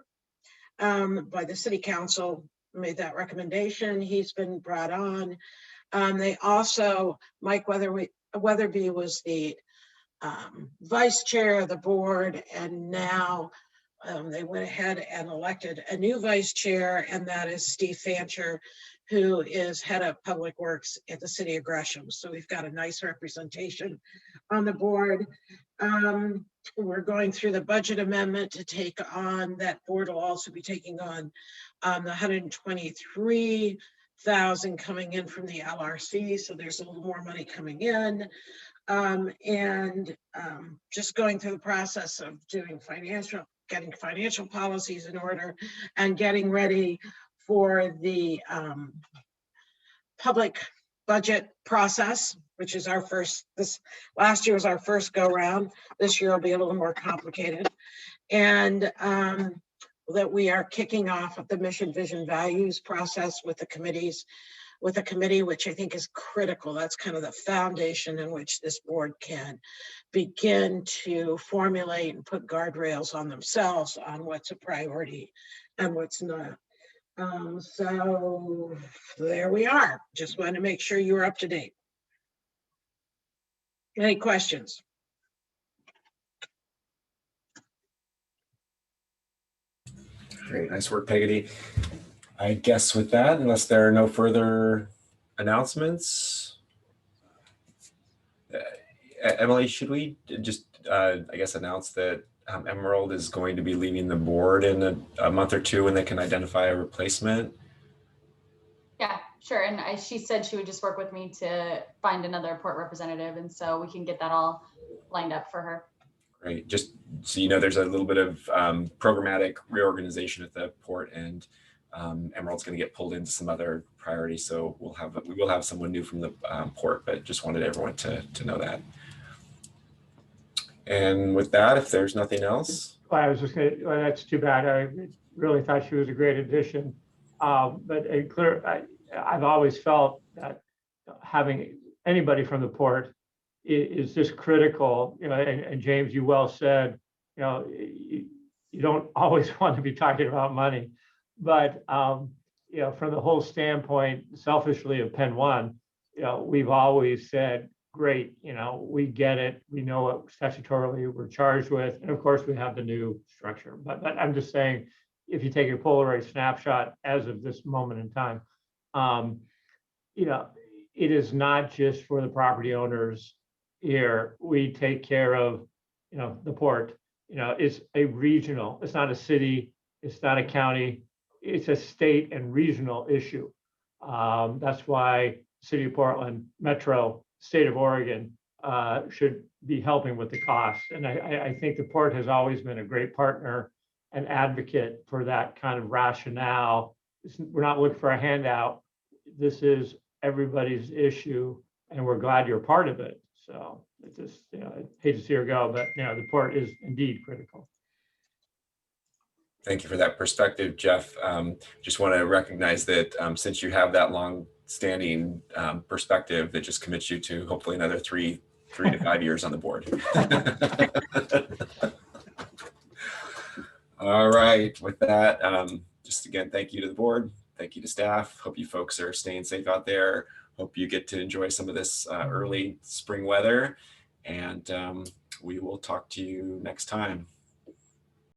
By the city council made that recommendation. He's been brought on. They also, Mike Weatherby was the vice chair of the board, and now they went ahead and elected a new vice chair, and that is Steve Fancher, who is head of public works at the city of Gresham. So we've got a nice representation on the board. We're going through the budget amendment to take on, that board will also be taking on the 123,000 coming in from the LRC. So there's a little more money coming in. Just going through the process of doing getting financial policies in order and getting ready for the public budget process, which is our first, this last year was our first go round. This year will be a little more complicated. And that we are kicking off the mission, vision, values process with the committees, with a committee, which I think is critical. That's kind of the foundation in which this board can begin to formulate and put guardrails on themselves on what's a priority and what's not. So there we are. Just wanted to make sure you were up to date. Any questions? Great, nice work, Peggy. I guess with that, unless there are no further announcements, Emily, should we just, I guess, announce that Emerald is going to be leaving the board in a month or two, and they can identify a replacement? Yeah, sure. And she said she would just work with me to find another port representative, and so we can get that all lined up for her. Great. Just so you know, there's a little bit of programmatic reorganization at the port, and Emerald's going to get pulled into some other priorities. So we will have someone new from the port, but just wanted everyone to know that. And with that, if there's nothing else. Well, I was just going to, well, that's too bad. I really thought she was a great addition. But I've always felt that having anybody from the port is just critical, you know, and James, you well said, you know, you don't always want to be talking about money, but, you know, from the whole standpoint, selfishly of Penn One, you know, we've always said, great, you know, we get it. We know what statutorily we're charged with. And of course we have the new structure, but I'm just saying, if you take a Polaroid snapshot as of this moment in time, you know, it is not just for the property owners here. We take care of, you know, the port, you know, it's a regional, it's not a city, it's not a county, it's a state and regional issue. That's why City of Portland, Metro, State of Oregon should be helping with the costs. And I think the port has always been a great partner and advocate for that kind of rationale. We're not looking for a handout. This is everybody's issue, and we're glad you're part of it. So it just, you know, I hate to see her go, but you know, the port is indeed critical. Thank you for that perspective, Jeff. Just want to recognize that since you have that long-standing perspective, that just commits you to hopefully another three to 5 years on the board. All right, with that, just again, thank you to the board. Thank you to staff. Hope you folks are staying safe out there. Hope you get to enjoy some of this early spring weather, and we will talk to you next time.